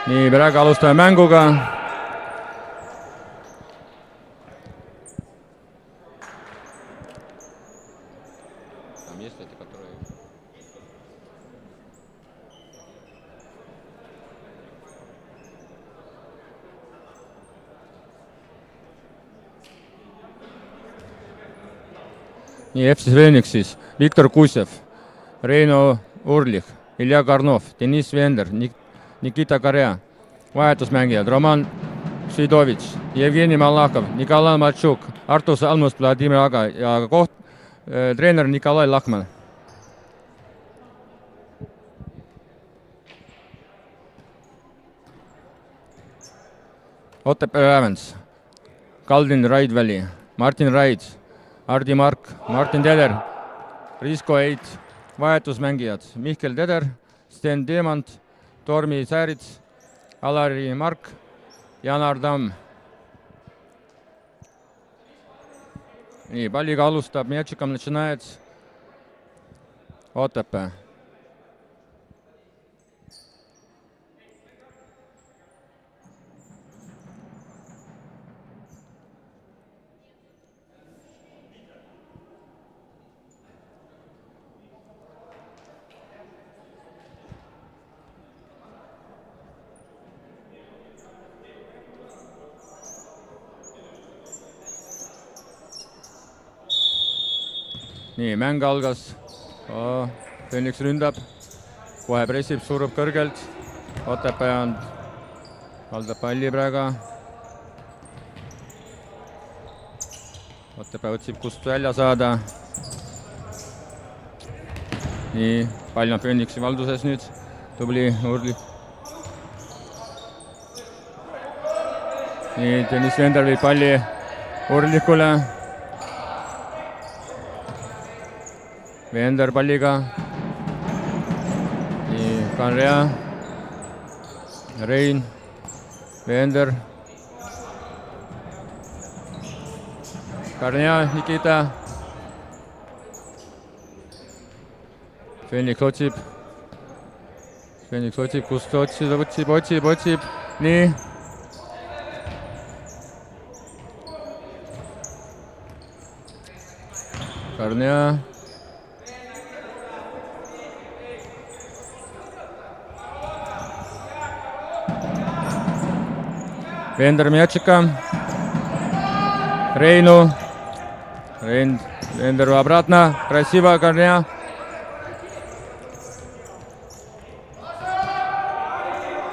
nii, praegu alustame mänguga. nii, FC Phoenixis Viktor Kusjev, Reino Urlich, Ilja Karnov, Deniss Vender, Nikita Karja, vahetusmängijad Roman Šidovitš, Jevgeni Malakov, Nikolai Matšuk, Artur Salmus, Vladimir Aga ja treener Nikolai Lahman. Otepää Ravens, Kaldin Raidväli, Martin Raid, Ardi Mark, Martin Teder, Risko Eit, vahetusmängijad Mihkel Teder, Sten Demand, Tormi Säärits, Alari Mark, Janar Tamm. nii, palliga alustab Mjatšikam начинает Otepää. nii, mäng algas. Phoenix ründab, kohe pressib, surub kõrgelt. Otepää valdab palli praegu. Otepää otsib, kust välja saada. nii, pall on Phoenixi valduses nüüd. Tubli Urlik. nii, Deniss Vender viib palli Urlikule. Vender palliga. nii, Kanrea, Rein, Vender, Karnea, Nikita. Phoenix otsib, kust otsib. nii. Karnea. Vender Mjatšika, Reinu, Vender обратно, красиво, Корня.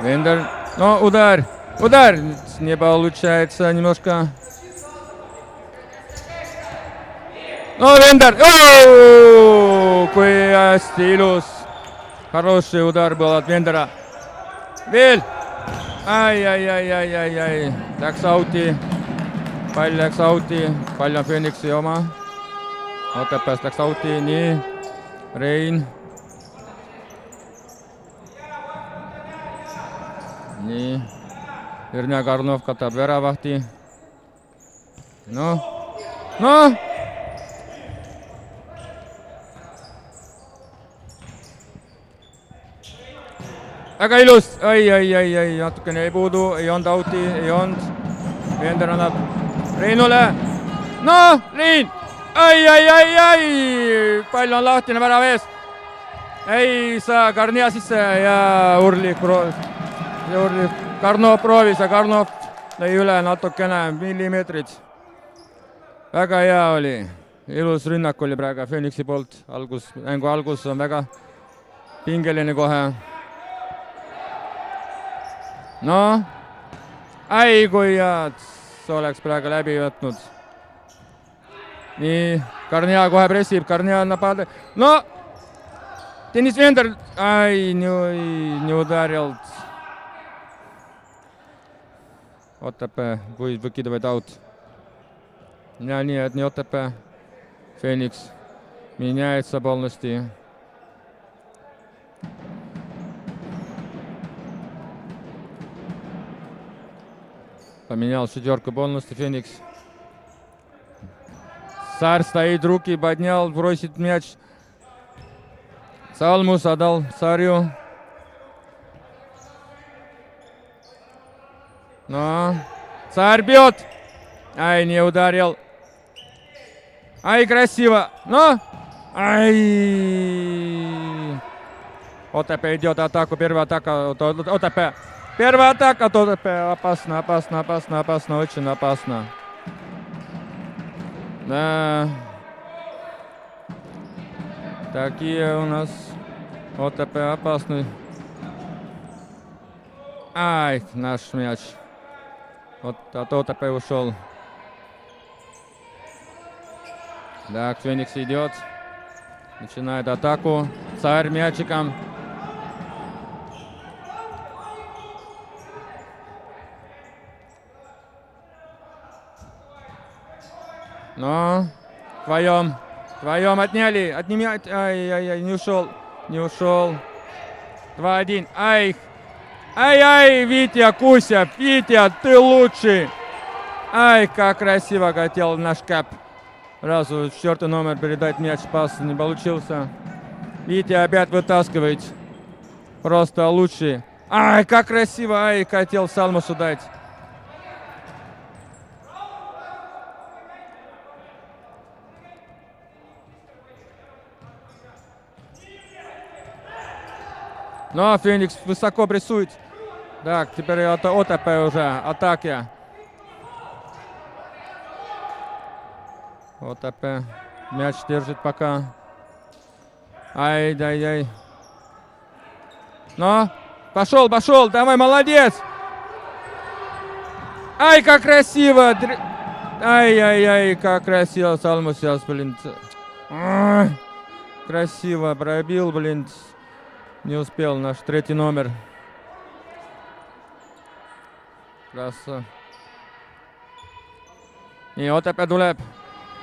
Вендер, но удар, не получается немножко. Но Вендер, какой стилус. Хороший удар был от Вендера. Veel. Ai. Läks auti. Pall läks auti. Pall on Phoenixi oma. Otepääst läks auti. nii. Rein. nii. Irja Karnov katab väravahti. noh. Väga ilus, ai, natukene ei puudu, ei olnud auti, ei olnud. Vender annab Reinule. Rein, ai, pall on lahtine värav ees. Ei saa Karnea sisse ja Urlik Karnov proovis ja Karnov lõi üle natukene millimeetrid. Väga hea oli, ilus rünnak oli praegu Phoenixi poolt. Mängu algus on väga pingeline kohe. ai kui head, see oleks praegu läbi võtnud. nii, Karnea kohe pressib, Karnea annab paade. Deniss Vender, ai, не ударил. Otepää выкидывает аут. Нет, не Otepää. Phoenix меняется полностью. Поменял четверку полностью Phoenix. Сар стоит, руки поднял, бросит мяч. Салмус отдал Сарю. Но Царь бьет. Ай, не ударил. Ай, красиво. Но. Ай. ОТП идет атаку. Первая атака ОТП. Первая атака от ОТП. Опасно, опасно, опасно, опасно. Очень опасно. Да. Такие у нас ОТП опасный. Ай, наш мяч. Вот от ОТП ушел. Так, Феникс идет. Начинает атаку. Царь мячиком. Но вдвоем отняли. Отнимать. Ай-яй-яй, не ушел. Не ушел. 2-1. Ай. Ай-яй, Витя Куся. Витя, ты лучший. Ай, как красиво хотел наш Кап. Сразу 4-й номер передать мяч, пас не получился. Витя опять вытаскивает. Просто лучший. Ай, как красиво. Ай, хотел Салмусу дать. Но Феникс высоко прессует. Так, теперь это ОТП уже. Атаки. ОТП. Мяч держит пока. Ай-яй-яй. Но. Пошел. Давай, молодец. Ай, как красиво. Ай-яй-яй, как красиво. Салмус сейчас, блин. Красиво пробил, блин. Не успел наш 3-й номер. Красава. nii, Otepää tuleb.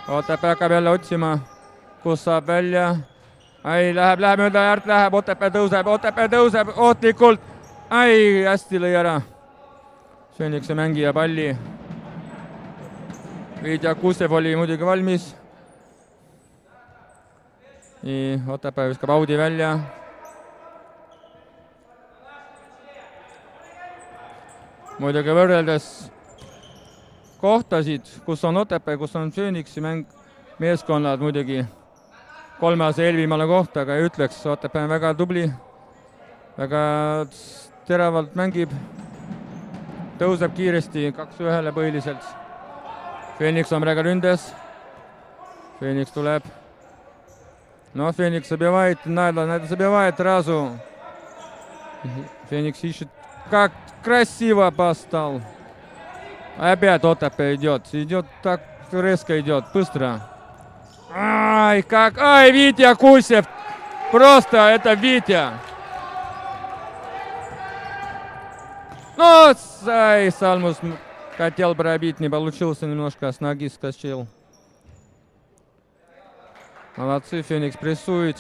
Otepää hakkab jälle otsima, kus saab välja. Ai, läheb mööda äärt, läheb, Otepää tõuseb ohtlikult. Ai, hästi lõi ära. Phoenixi mängija palli. Vitja Kusev oli muidugi valmis. Nii, Otepää viskab audi välja. Muidugi võrreldes kohtasid, kus on Otepää, kus on Phoenixi meeskonnad muidugi kolmase eelviimane koht, aga ei ütleks, Otepää on väga tubli, väga teravalt mängib, tõuseb kiiresti 2-1 põhiliselt. Phoenix on praegu ründes. Phoenix tuleb. No, Phoenix забивает, надо забивает сразу. Phoenix ищет. Как красиво постал. Опять Otepää идет. Идет так резко идет. Быстро. Ай, как. Ай, Витя Кусев. Просто это Витя. Ну, ай, Салмус хотел пробить, не получился, немножко с ноги скочил. Молодцы, Феникс прессует.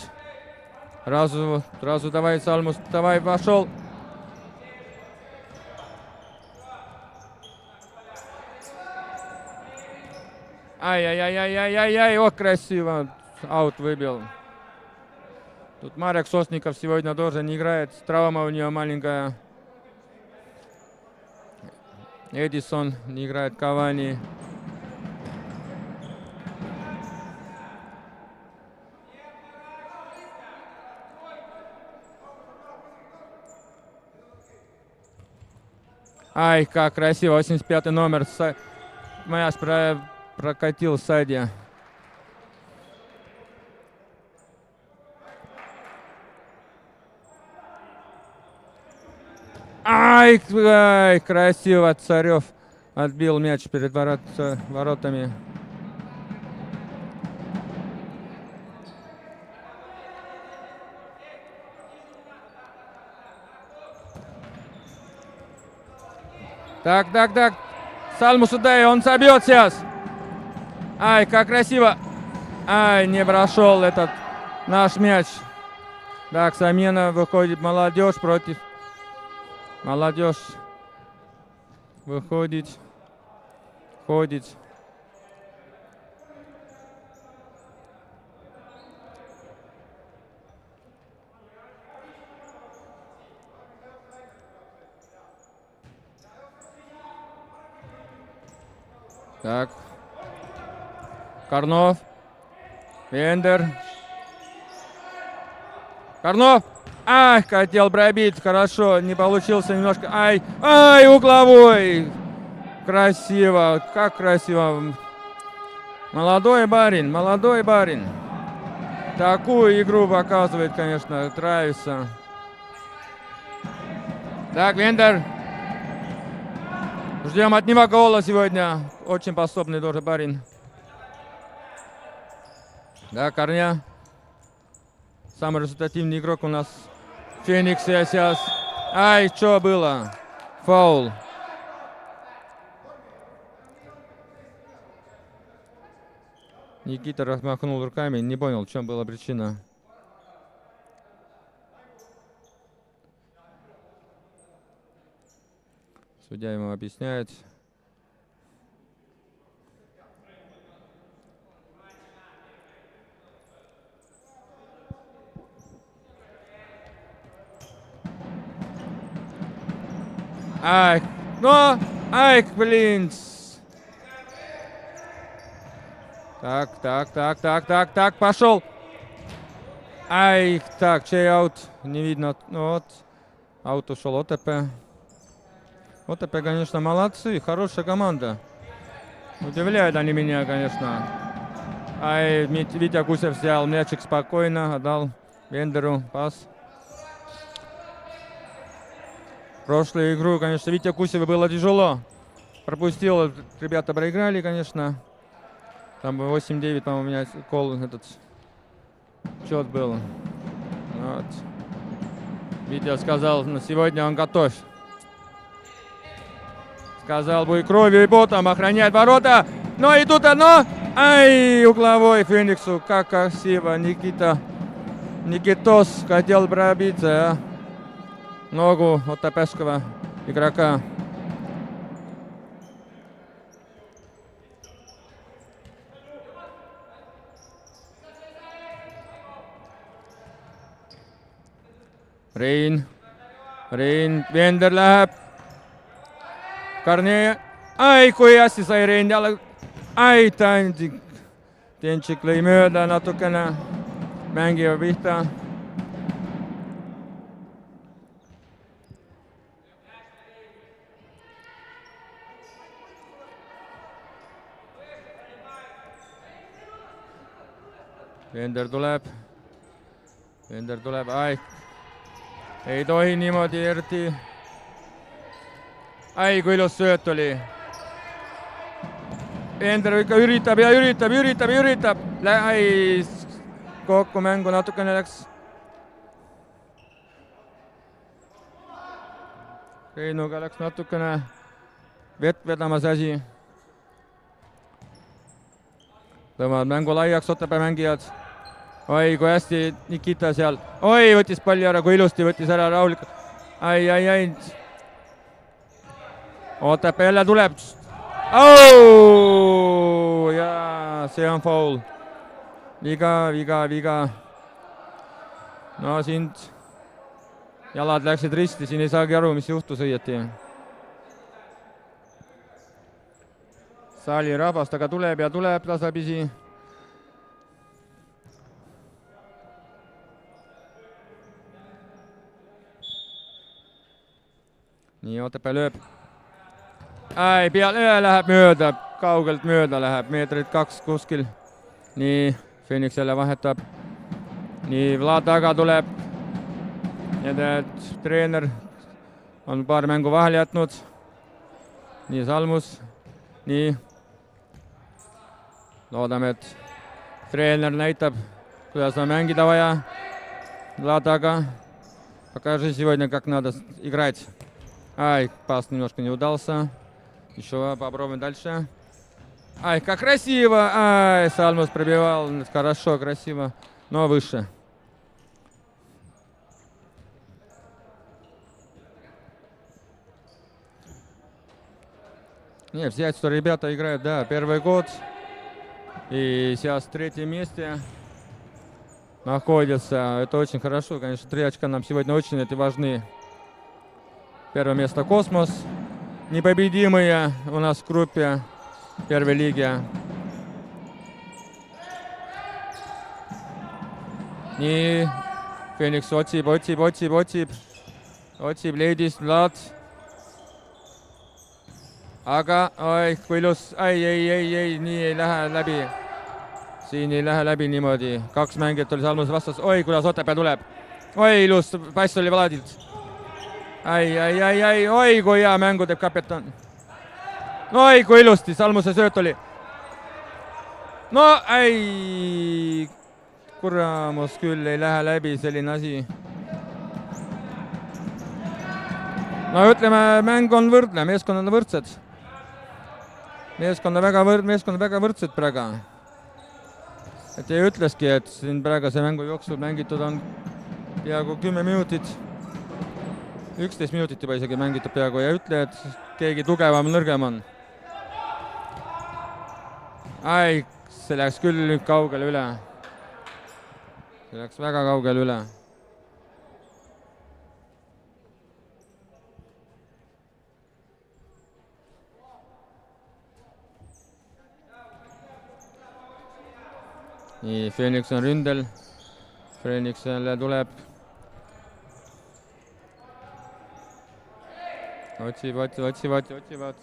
Сразу давай, Салмус, давай, пошел. Ай-яй-яй-яй-яй-яй, ох, красиво. Аут выбил. Тут Марек Сосников сегодня тоже не играет. Травма у нее маленькая. Эдисон не играет, Кавани. Ай, как красиво. 85-й номер. Мяч прокатил сзади. Ай, красиво. Царев отбил мяч перед воротами. Так. Салмусу дай, он забьет сейчас. Ай, как красиво. Ай, не прошел этот наш мяч. Так, замена выходит, молодежь против. Молодежь выходит. Ходит. Так. Карнов. Вендер. Карнов. Ай, хотел пробить. Хорошо. Не получился немножко. Ай. Ай, угловой. Красиво. Как красиво. Молодой барин. Молодой барин. Такую игру показывает, конечно, Трависа. Так, Вендер. Ждем от него гола сегодня. Очень способный тоже парень. Да, Корня. Самый результативный игрок у нас. Феникс сейчас. Ай, что было? Фаул. Никита размахнул руками. Не понял, в чем была причина. Судья ему объясняет. Ай, ну, ай, блин. Так, пошел. Ай, так, чей аут, не видно. Вот, аут ушел ОТП. ОТП, конечно, молодцы, хорошая команда. Удивляют они меня, конечно. Ай, Витя Гусев взял мячик спокойно, отдал Вендеру пас. Прошлую игру, конечно, Витя Гусеву было тяжело. Пропустил, ребята проиграли, конечно. Там 8-9, по-моему, у меня кол этот счет был. Вот. Витя сказал, на сегодня он готов. Сказал, будет кровью и потом охранять ворота. Но и тут оно. Ай, угловой Фениксу. Как красиво. Никитос хотел пробиться. Ногу от топешского игрока. Rein, Vender läheb. Karni, ai kui hästi sai Rein jälle. Ai, Tentšik lõi mööda natukene. Mängiva pihta. Vender tuleb, ai. Ei tohi niimoodi eriti. Ai, kui ilus sööt oli. Vender ikka üritab ja üritab. Ai, kokku mängu natukene läks. Reinuga läks natukene vett vedamas asi. Tõmbavad mängu laiaks OTP mängijad. Oi, kui hästi Nikita seal. Oi, võttis palli ära, kui ilusti võttis ära rahulikult. Ai. OTP jälle tuleb. Oh! Ja see on foul. Viga. No siin jalad läksid risti, siin ei saagi aru, mis juhtus õieti. Saali rahvast aga tuleb tasapisi. Nii, OTP lööb. Ai, peale läheb mööda, kaugelt mööda läheb, meetrit 2 kuskil. Nii, Phoenix jälle vahetab. Nii, Vlad taga tuleb. Ja treener on paar mängu vahel jätnud. Nii, Salmus. Nii. Loodame, et treener näitab, kuidas on mängida vaja. Vlad taga. Покажи сегодня, как надо играть. Ай, пас немножко не удался. Еще попробуем дальше. Ай, как красиво! Ай, Салмус пробивал. Хорошо, красиво, но выше. Не, взять, что ребята играют, да, первый год. И сейчас в 3-м месте находятся. Это очень хорошо. Конечно, 3 очка нам сегодня очень важны. Первое место Космос. Непобедимые у нас в группе. Первой лиге. nii, Phoenix otsib, leidis Vlad. aga oi, kui ilus, ei, nii ei lähe läbi. Siin ei lähe läbi niimoodi. 2 mängijat oli Salmuse vastas. Oi, kuidas Otepää tuleb. Oi, ilus, pass oli Vladilt. Oi, kui hea mängu teeb kapitan. Oi, kui ilusti, Salmuse sööt oli. No, kuramus küll ei lähe läbi selline asi. No ütleme, mäng on võrdne, meeskonnad on võrdsed. Meeskonnad väga võrdsed praegu. Et ei ütleski, et siin praegu see mängu jooksul mängitud on peaaegu 10 minutit. 11 minutit juba isegi mängitud peaaegu ja ütle, et keegi tugevam, nõrgem on. See läks küll nüüd kaugele üle. See läks väga kaugele üle. Nii, Phoenix on ründel. Phoenix jälle tuleb. Otsivad,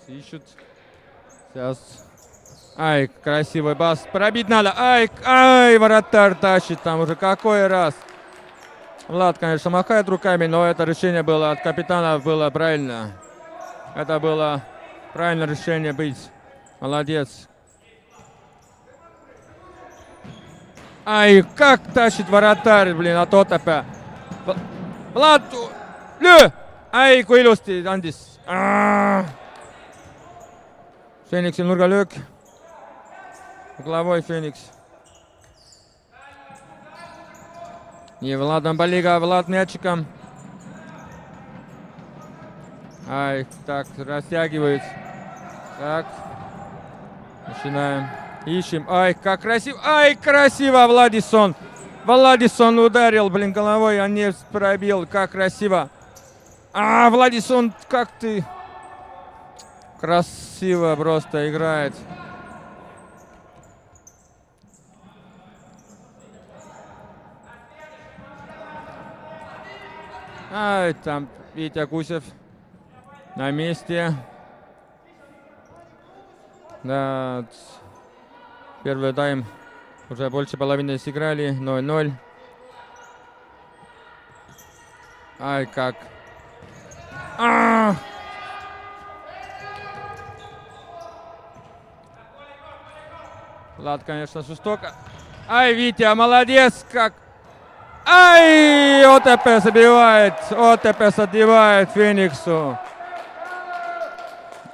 ищут. Сейчас. Красивый пас. Пробить надо. Вратарь тащит там уже какой раз. Влад, конечно, махает руками, но это решение было от капитана было правильно. Это было правильное решение быть. Молодец. Как тащит вратарь, блин, от Otepää. Влад, löö! Kui ilusti andis. Phoenixil nurgalöök. Головой Phoenix. Nii, Vlad on palliga, Vlad мячиком. Так, растягивают. Так. Начинаем. Ищем. Как красиво. Красиво, Владисон. Владисон ударил, блин, головой, а не пробил. Как красиво. Владисон, как ты красиво просто играет. Там Витя Гусев на месте. Да, первый тайм уже больше половины сыграли. 0-0. Как. Влад, конечно, жестоко. Витя, молодец, как. Otepää забивает Фениксу.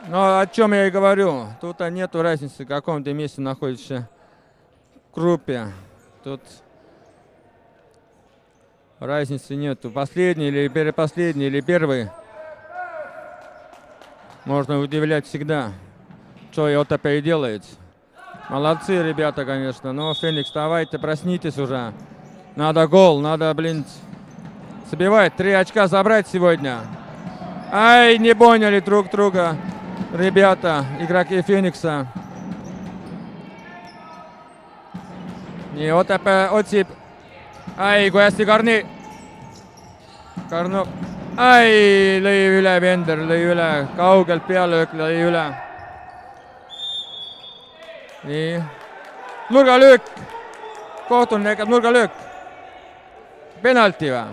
Но о чем я и говорю. Тут нету разницы, в каком ты месте находишься в группе. Тут разницы нету. Последний или перепоследний или первый. Можно удивлять всегда, что Otepää и делает. Молодцы ребята, конечно. Но Феникс, давайте, проснитесь уже. Надо гол, надо, блин, забивать. 3 очка забрать сегодня. Не поняли друг друга. Ребята, игроки Феникса. Nii, Otepää otsib. Kui hästi Karni. Karno. Lõi üle Vender, lõi üle. Kaugelt pealöök lõi üle. Nii. Nurgalöök. Kohtun nägab nurgalöök. Penalti või?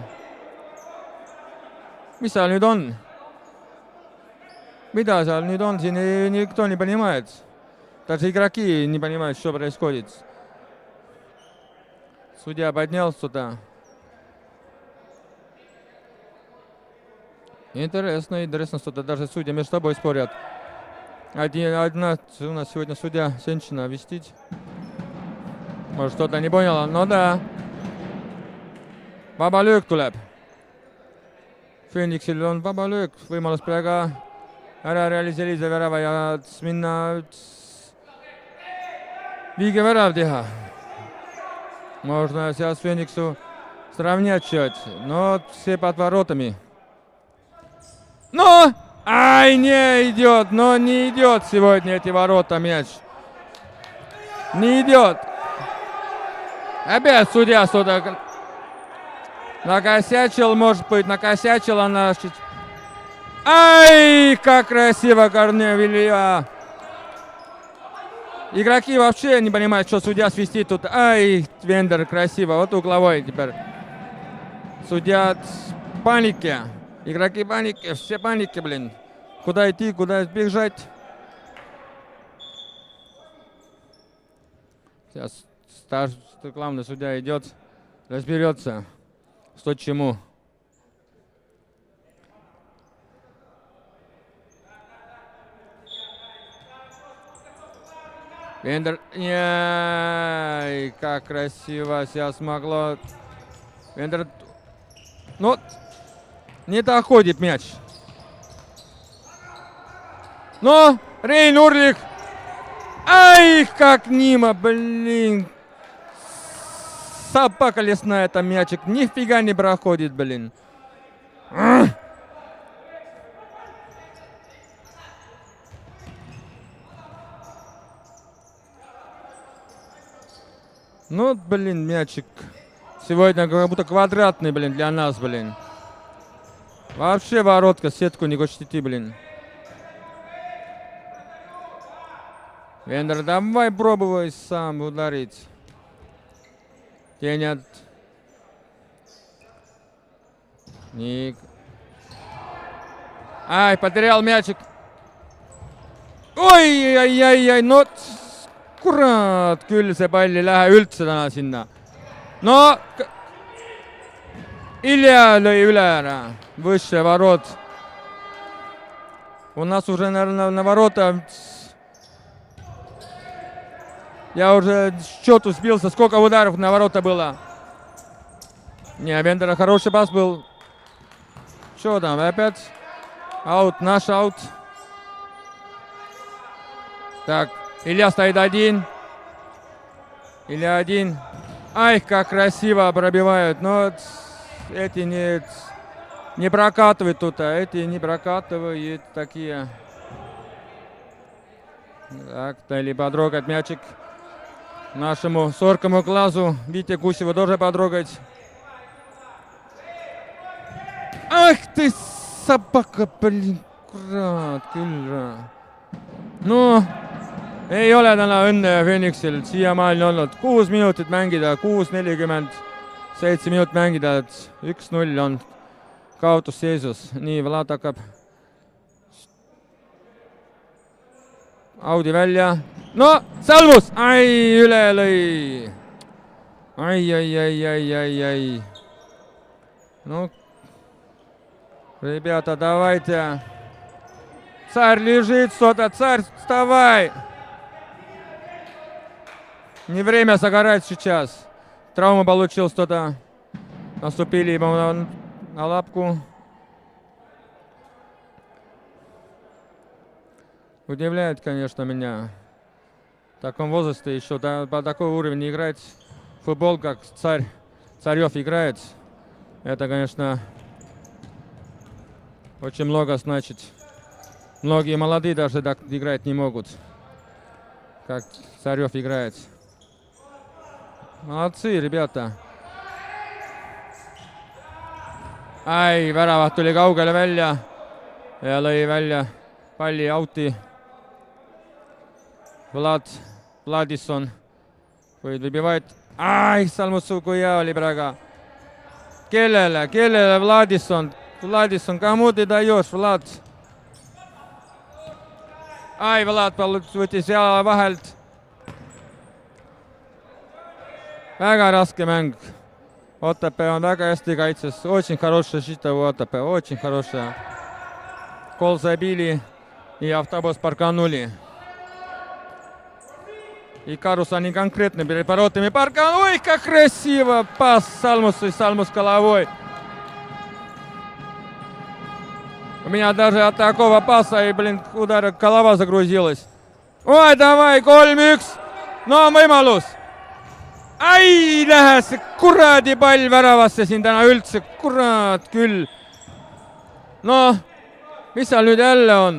Mis seal nüüd on? Mida seal nüüd on? Siin никто не понимает. Даже игроки не понимают, что происходит. Судья поднял сюда. Интересно, что-то даже судья между собой спорят. Одна у нас сегодня судья, женщина, вестить. Может, что-то не поняла, но да. Vaba löök tuleb. Phoenixil on vaba löök, võimalus praegu ära realiseerida värava ja minna viige värav teha. Можно сейчас Phoenixu сравнять счет, но все под воротами. Ай, не идет, но не идет сегодня эти ворота мяч. Не идет. Опять судья сюда накосячил, может быть, накосячил она. Ай, как красиво Корне Вилья. Игроки вообще не понимают, что судья свистит тут. Ай, Вендер, красиво. Вот угловой теперь. Судья в панике. Игроки в панике, все паники, блин. Куда идти, куда бежать. Сейчас главный судья идет, разберется, что к чему. Вендер, ай, как красиво сейчас могло. Вендер, ну, не доходит мяч. Но Рейн Урлих, ай, как мимо, блин. Собака лесная, это мячик, нифига не проходит, блин. Ну, блин, мячик. Сегодня как будто квадратный, блин, для нас, блин. Вообще воротка, сетку не хочет идти, блин. Вендер, давай пробуй сам ударить. Тенят. Ник. Ай, потерял мячик. Oi, no kurat, küll see pall ei lähe üldse täna sinna. No, Ilja lõi üle ära, выше ворот. У нас уже, наверное, на ворота. Я уже счету сбился, сколько ударов на ворота было. Не, Вендера хороший пас был. Что там, опять? Аут, наш аут. Так, Илья стоит один. Илья один. Ай, как красиво пробивают. Но эти не прокатывают тут, а эти не прокатывают такие. Так, дали подрогать мячик нашему соркому глазу. Вите Гусеву тоже подрогать. Ах ты, собака, блин, kurat küll. No, ei ole täna õnne Phoenixil siiamaani olnud. 6 minutit mängida, 6:47 minutit mängida, et 1-0 on kaotusseisus. Nii, Vlad hakkab Audi välja. No, Salmus! Ai, üle lõi. Ai. Ну, ребята, давайте. Царь лежит, что-то. Царь, вставай. Не время загорать сейчас. Травму получил что-то. Наступили ему на лапку. Удивляет, конечно, меня. В таком возрасте еще по такой уровень не играть в футбол, как Царев играет. Это, конечно, очень много значит. Многие молодые даже так играть не могут, как Царев играет. Молодцы, ребята. Ai, väravat tuli kaugele välja ja lõi välja palli auti. Vladisson võid vybivать. Ai, Salmusu, kui hea oli praegu. Kellele Vladisson? Vladisson, kому ты даешь, Vlad? Ai, Vlad võttis jala vahelt. Väga raske mäng. Otepää on väga hästi kaitses. Очень хорошая защита у Otepää. Очень хорошая. Гол забили и автобус парканули. И Каруса не конкретно перед воротами паркан. Ой, как красиво! Пас Салмусу и Салмус головой. У меня даже от такого паса и, блин, удара голова загрузилась. Oi, davai, 3-1. No, võimalus. Ai, lähe see kuradi pall väravasse siin täna üldse. Kurat küll. No, Mis seal nüüd jälle on?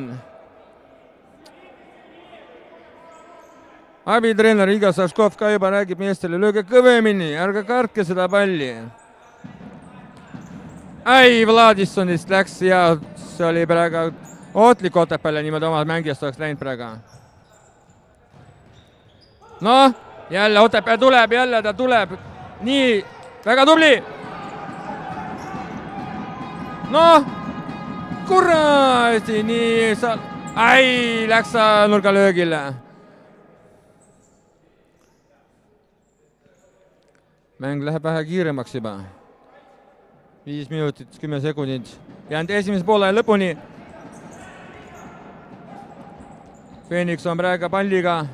Abitreener Igor Saškov ka juba räägib meestele, lööge kõvemini, ärge kartke seda palli. Ai, Vladissonist läks ja see oli praegu ootlik Otepääle, niimoodi omad mängijast oleks läinud praegu. No, jälle Otepää tuleb, jälle ta tuleb. Nii, väga tubli. No, kuradi, nii sa... Ai, läks sa nurgalöögile. Mäng läheb vähe kiiremaks juba. 5 minutit, 10 sekundit. Jäänud esimese poole lõpuni. Phoenix on praegu palliga.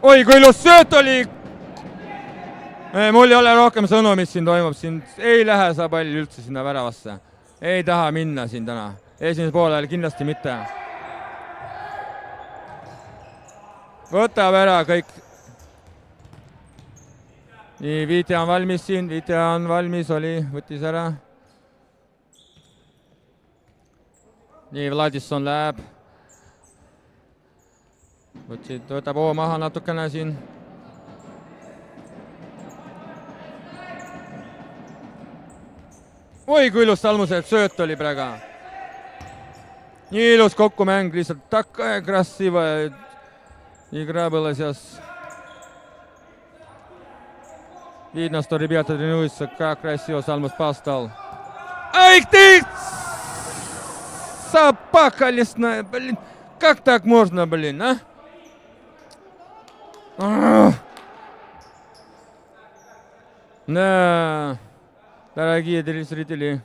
Oi, kui ilus sööt oli! Mul ei ole rohkem sõnu, mis siin toimub. Siin ei lähe sa pall üldse sinna väravasse. Ei taha minna siin täna. Esimese poolel kindlasti mitte. Võtab ära kõik. Nii, Viitja on valmis siin. Viitja on valmis, võttis ära. Nii, Vladisson läheb. Võtab hoo maha natukene siin. Oi, kui ilus Salmused sööt oli praegu. Nii ilus kokkumäng, lihtsalt такая красивая игра была сейчас. Видно, что ребята тренируются, как красиво Salmus пастал. Ай, ты! Собака лесная, блин. Как так можно, блин, а? Да, дорогие зрители,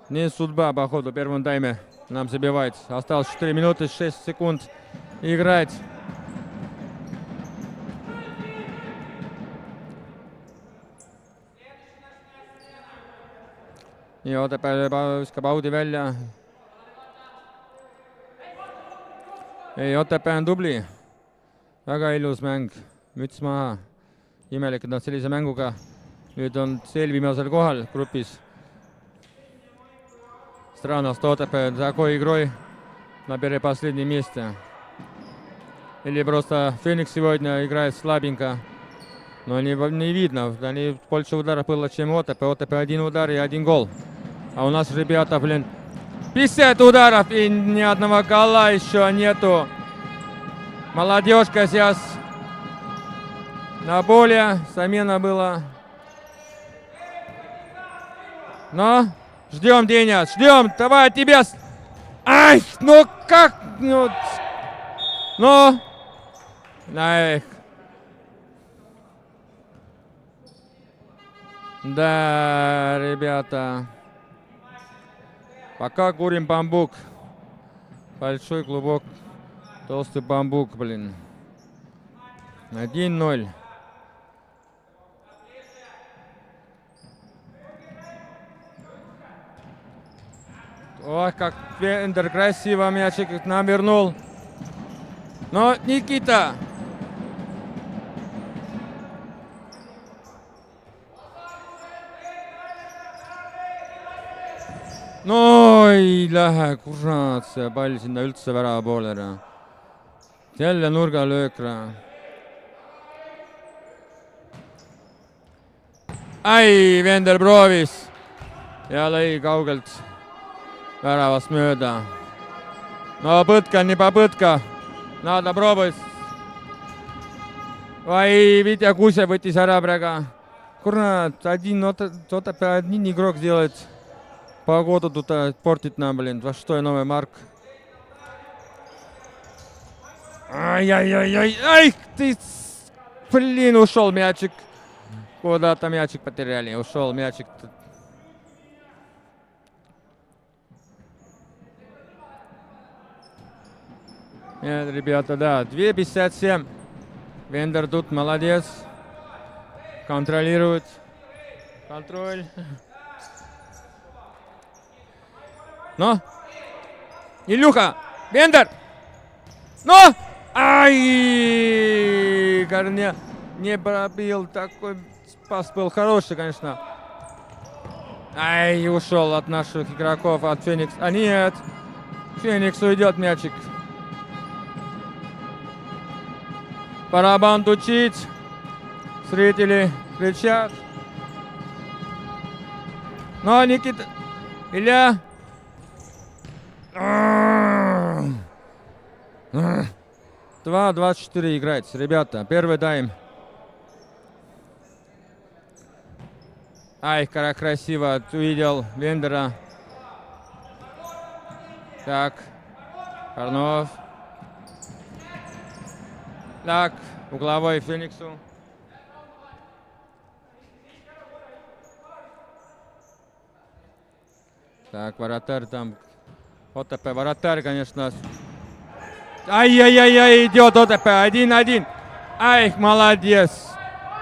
не судьба, походу, в первом тайме нам забивать. Осталось 4 минуты, 6 секунд играть. Nii, Otepää viskab Audi välja. Ei, Otepää on tubli. Väga ilus mäng. Müts maha. Imelik, et nad sellise mänguga nüüd on viimasel kohal grupis. Странно, что Otepää такой игрой наберет последнее место. Или просто Феникс сегодня играет слабенько. Но не видно. Они больше ударов было, чем Otepää. Otepää 1 удар и 1 гол. А у нас ребята, блин, 50 ударов и ни одного гола еще нету. Молодежка сейчас на поле. Замена была. Но ждем, Деня, ждем. Давай тебя. Ай, ну как? Ну. Эх. Да, ребята. Пока курим бамбук. Большой клубок. Толстый бамбук, блин. 1-0. Ох, как Вендер красиво мячик нам вернул. Но Никита. No ei lähe, kurat, see pall sinna üldse värava poole. Jälle nurgalöök. Ai, Vender proovis ja lõi kaugelt väravast mööda. No Põtka on juba Põtka. Nada proovis. Ai, Vitja Kusev võttis ära praegu. Kurat, один Otepää один игрок делает. Погоду тут портит нам, блин. 26 номер Марк. Ай-яй-яй-яй. Ай, ты... Блин, ушел мячик. Куда-то мячик потеряли. Ушел мячик. Нет, ребята, да. 2:57. Вендер тут молодец. Контролирует. Контроль. Ну, Илюха, Вендер! Ну! Ай! Корня не пробил. Такой пас был хороший, конечно. Ай, ушел от наших игроков, от Феникс. А нет, Феникс уйдет мячик. Барабан стучит. Зрители кричат. Но Никита... Илья... 2:24 играть, ребята. Первый тайм. Ай, как красиво. Увидел Вендера. Так. Карнов. Так. Угловой Фениксу. Так, вратарь там. ОТП. Вратарь, конечно. Ай-яй-яй-яй, идет ОТП. 1-1. Ай, молодец.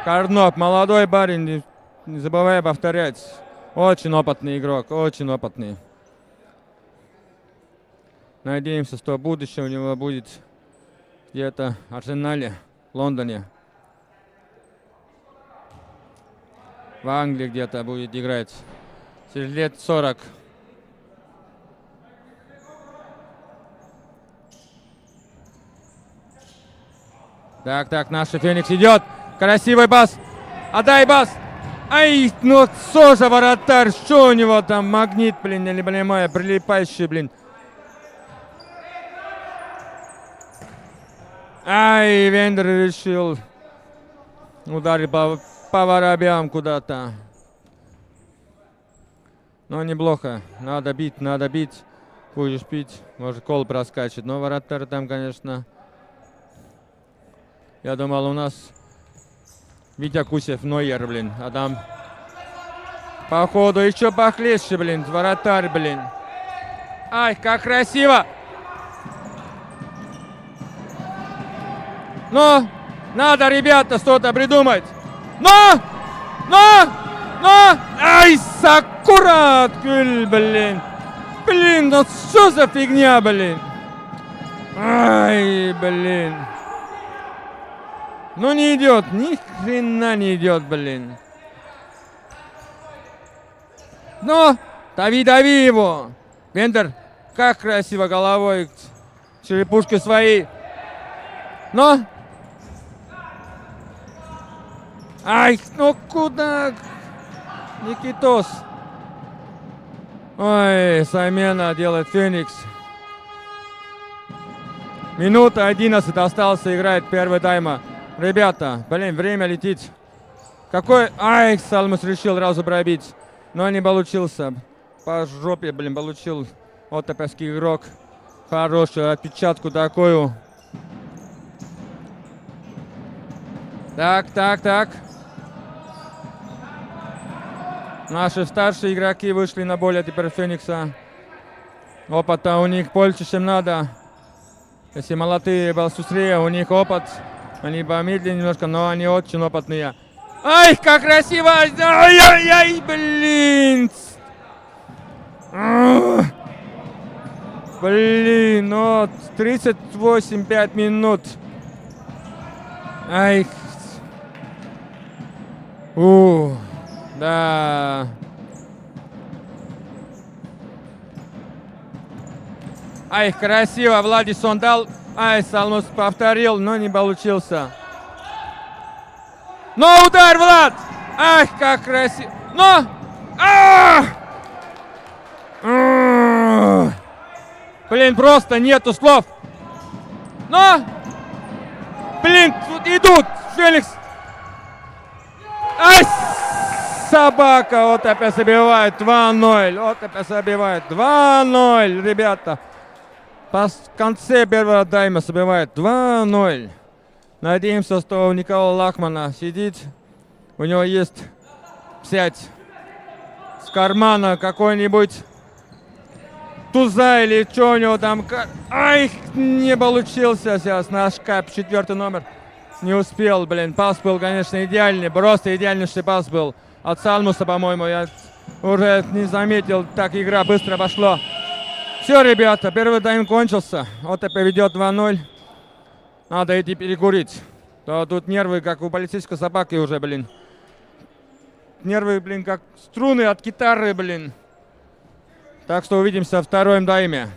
Карнов, молодой парень. Не забывай повторять. Очень опытный игрок, очень опытный. Надеемся, что будущее у него будет где-то в Арсенале, в Лондоне. В Англии где-то будет играть. Через лет 40. Так, наш Феникс идет. Красивый пас. Отдай пас. Ай, ну что за вратарь? Что у него там? Магнит, блин, я не понимаю. Прилипающий, блин. Ай, Вендер решил ударить по воробьям куда-то. Но неплохо. Надо бить. Будешь пить. Может, кол проскачет. Но вратарь там, конечно... Я думал, у нас Витя Кусев, Нойер, блин. А там, походу, еще похлеще, блин. Вратарь, блин. Ай, как красиво! Но! Надо, ребята, что-то придумать! Но! Ай, Сакурат! Блин! Блин, ну что за фигня, блин? Ай, блин! Ну не идет, ни хрена не идет, блин. Ну, дави его. Вендер, как красиво головой черепушки свои. Но. Ай, ну куда? Никитос. Ой, замена делает Феникс. Минута 11 остался играть первый тайма. Ребята, блин, время летит. Какой... Ай, Салмус решил сразу пробить. Но не получился. По жопе, блин, получил ОТПский игрок. Хорошую отпечатку такую. Так. Наши старшие игроки вышли на поле теперь Феникса. Опыта у них больше, чем надо. Если молодые быстрее, у них опыт. Они помедленнее немножко, но они очень опытные. Ай, как красиво! Ай-яй-яй, блин! Блин, ну 38-5 минут. Ай. Да. Ай, красиво, Владисон дал. Ай, Салмус повторил, но не получился. Но удар, Влад! Ах, как красиво! Но! Блин, просто нету слов. Но! Блин, тут идут! Феникс! Ай, собака! Вот опять забивает 2-0. Вот опять забивает 2-0, ребята. В конце первого тайма забивает 2-0. Надеемся, что у Никола Лахмана сидит. У него есть взять с кармана какой-нибудь туза или что у него там. Ай, не получился сейчас наш кап, 4 номер. Не успел, блин. Пас был, конечно, идеальный. Просто идеальнейший пас был от Салмуса, по-моему. Я уже не заметил. Так игра быстро пошла. Все, ребята, первый тайм кончился. ОТП ведет 2-0. Надо идти перекурить. То тут нервы, как у полицейской собаки уже, блин. нервы, блин, как струны от гитары, блин. Так что увидимся в втором тайме.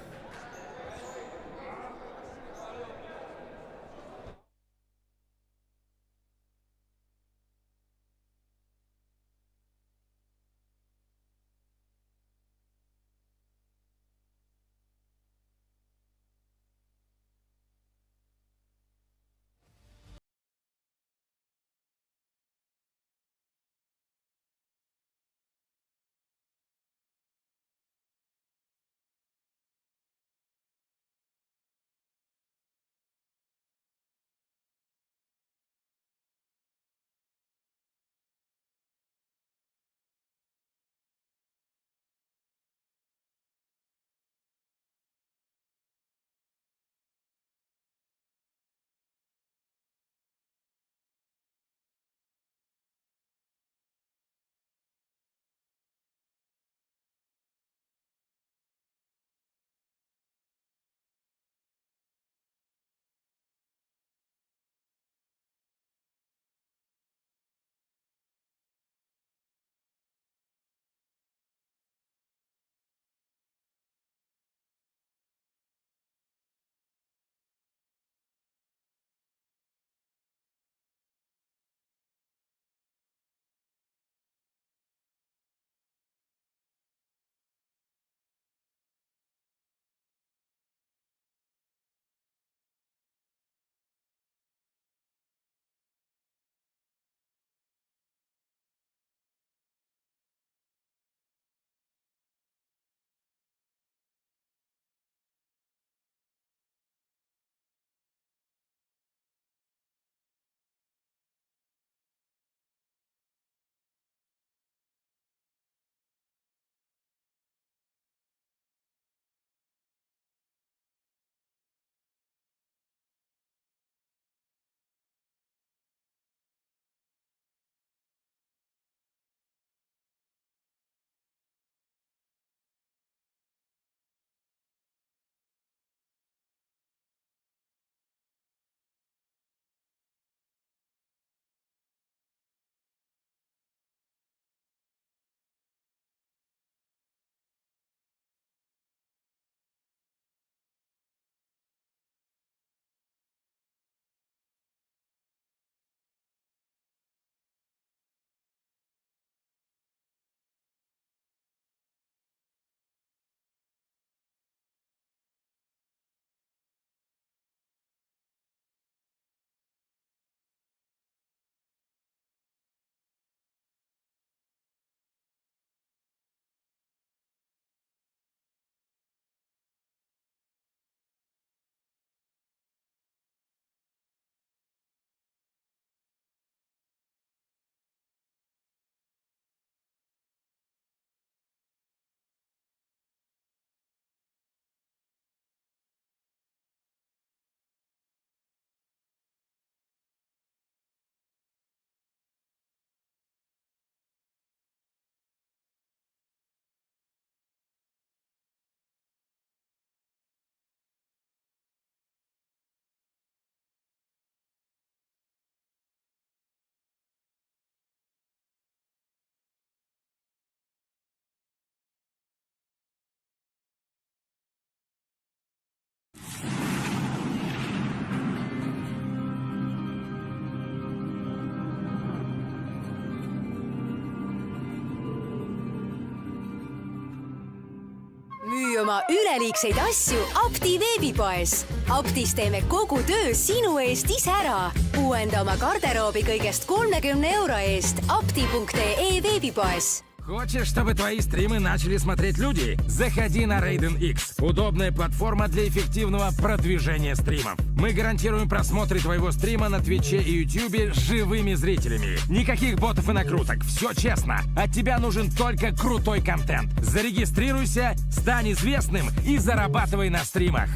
Müü oma üleliigseid asju Opti veebipoes. Optis teeme kogu töö sinu eest ise ära. Uuenda oma garderoobi kõigest 30 € eest opti.ee veebipoes. Хочешь, чтобы твои стримы начали смотреть люди? Заходи на Raiden X. Удобная платформа для эффективного продвижения стримов. Мы гарантируем просмотры твоего стрима на Твиче и Ютубе с живыми зрителями. Никаких ботов и накруток. Все честно. От тебя нужен только крутой контент. Зарегистрируйся, стань известным и зарабатывай на стримах.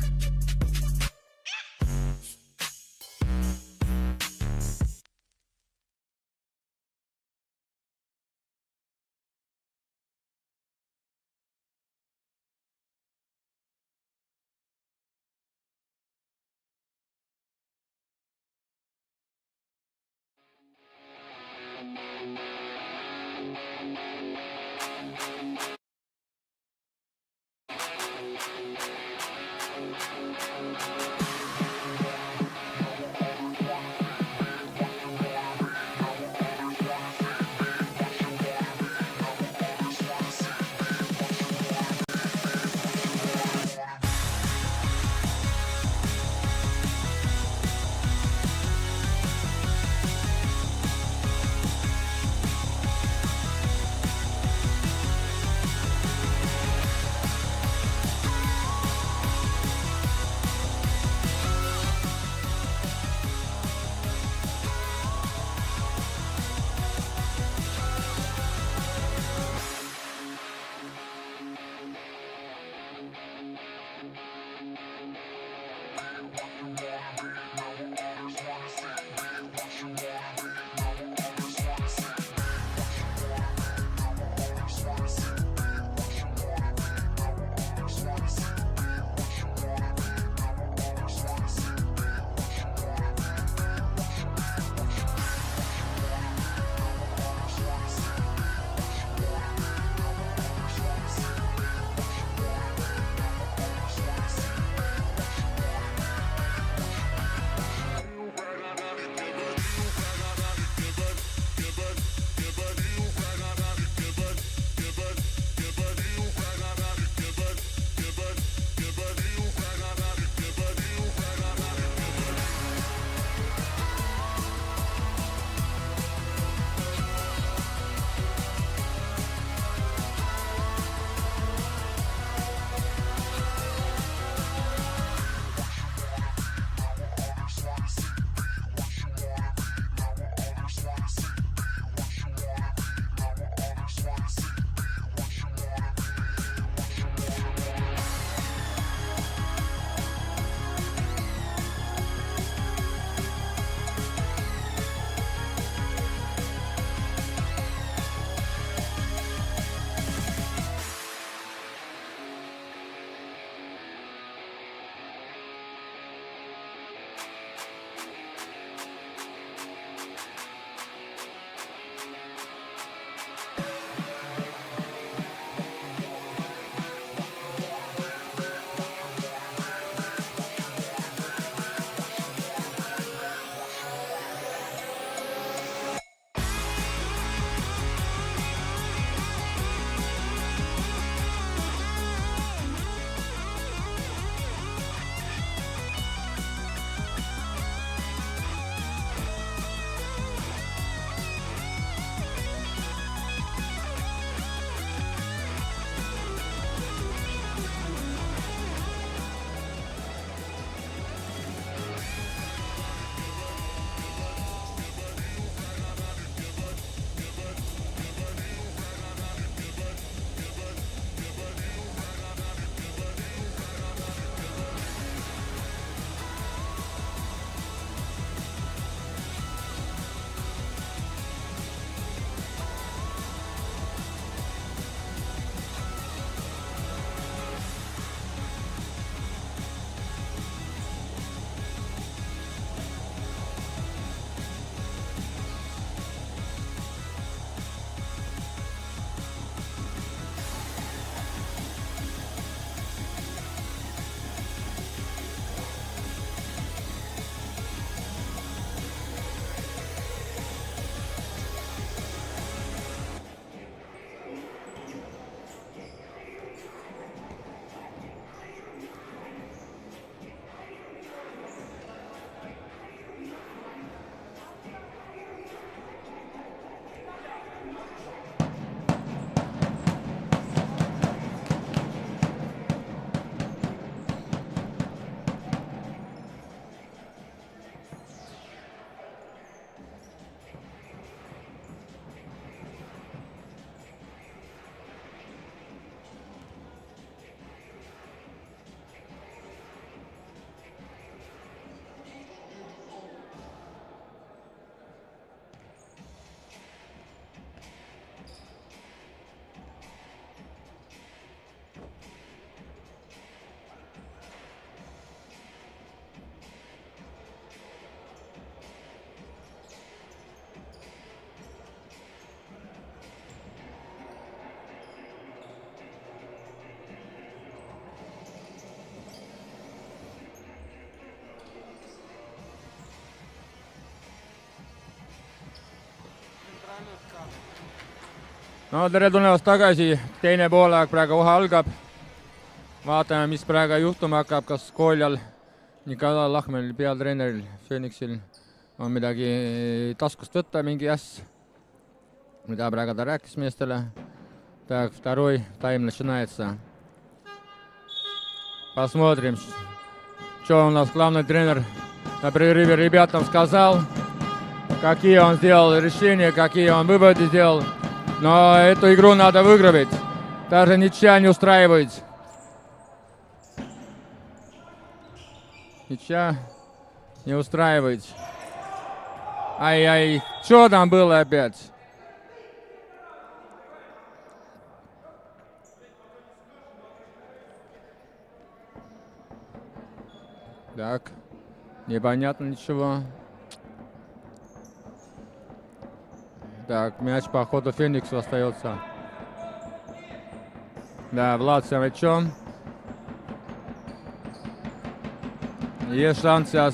no tere tulemast tagasi, teine poolaeg praegu kohe algab. Vaatame, mis praegu juhtuma hakkab, kas Koljal, Nikolai Lahmelil, peatreeneril, Phoenixil on midagi taskust võtta, mingi äss, mida praegu ta rääkis meestele. Так, второй тайм начинается. Посмотрим, что у нас главный тренер на перерыве ребятам сказал, какие он сделал решения, какие он выводы сделал. Но эту игру надо выигрывать. Даже ничья не устраивает. Ничья не устраивает. Ай-яй, что там было опять? Так, непонятно ничего. Так, мяч по ходу Фениксу остается. Да, Влад с мячом. Есть шанс сейчас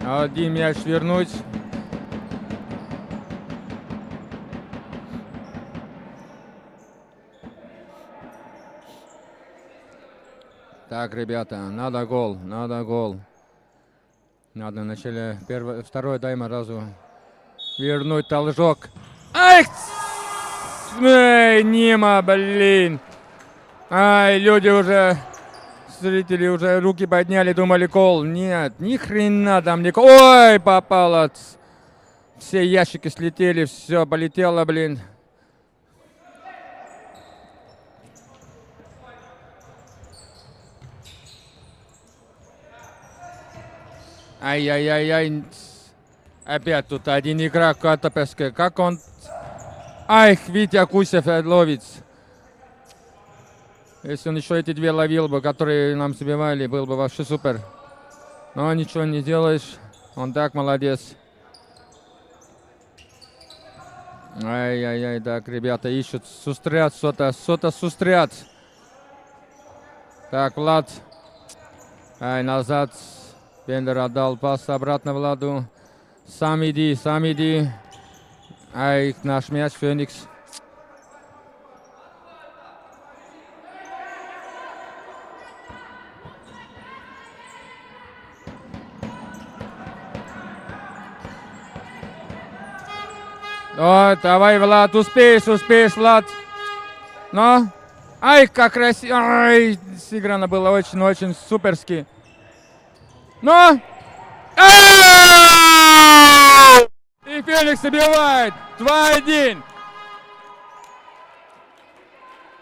один мяч вернуть. Так, ребята, надо гол, надо гол. Надо в начале второй тайма разу вернуть должок. Ай! Эй, Нима, блин. Ай, люди уже, зрители уже руки подняли, думали гол. Нет, ни хрена там не гол. Ой, попало. Все ящики слетели, все полетело, блин. Ай-яй-яй-яй. Опять тут один игрок Котопевский. Как он... Ай, Витя Кусев ловит. Если он еще эти две ловил бы, которые нам забивали, был бы вообще супер. Но ничего не делаешь. Он так молодец. Ай-яй-яй, так, ребята ищут. Сустрят что-то сустрят. Так, Влад. Ай, назад. Бендер отдал пас обратно Владу. Сам иди, сам иди. Ай, наш мяч, Феникс. Ой, давай, Влад, успеешь, Влад. Но, ай, как красиво. Ай, сыграно было очень-очень суперски. Но! И Феникс забивает! 2-1!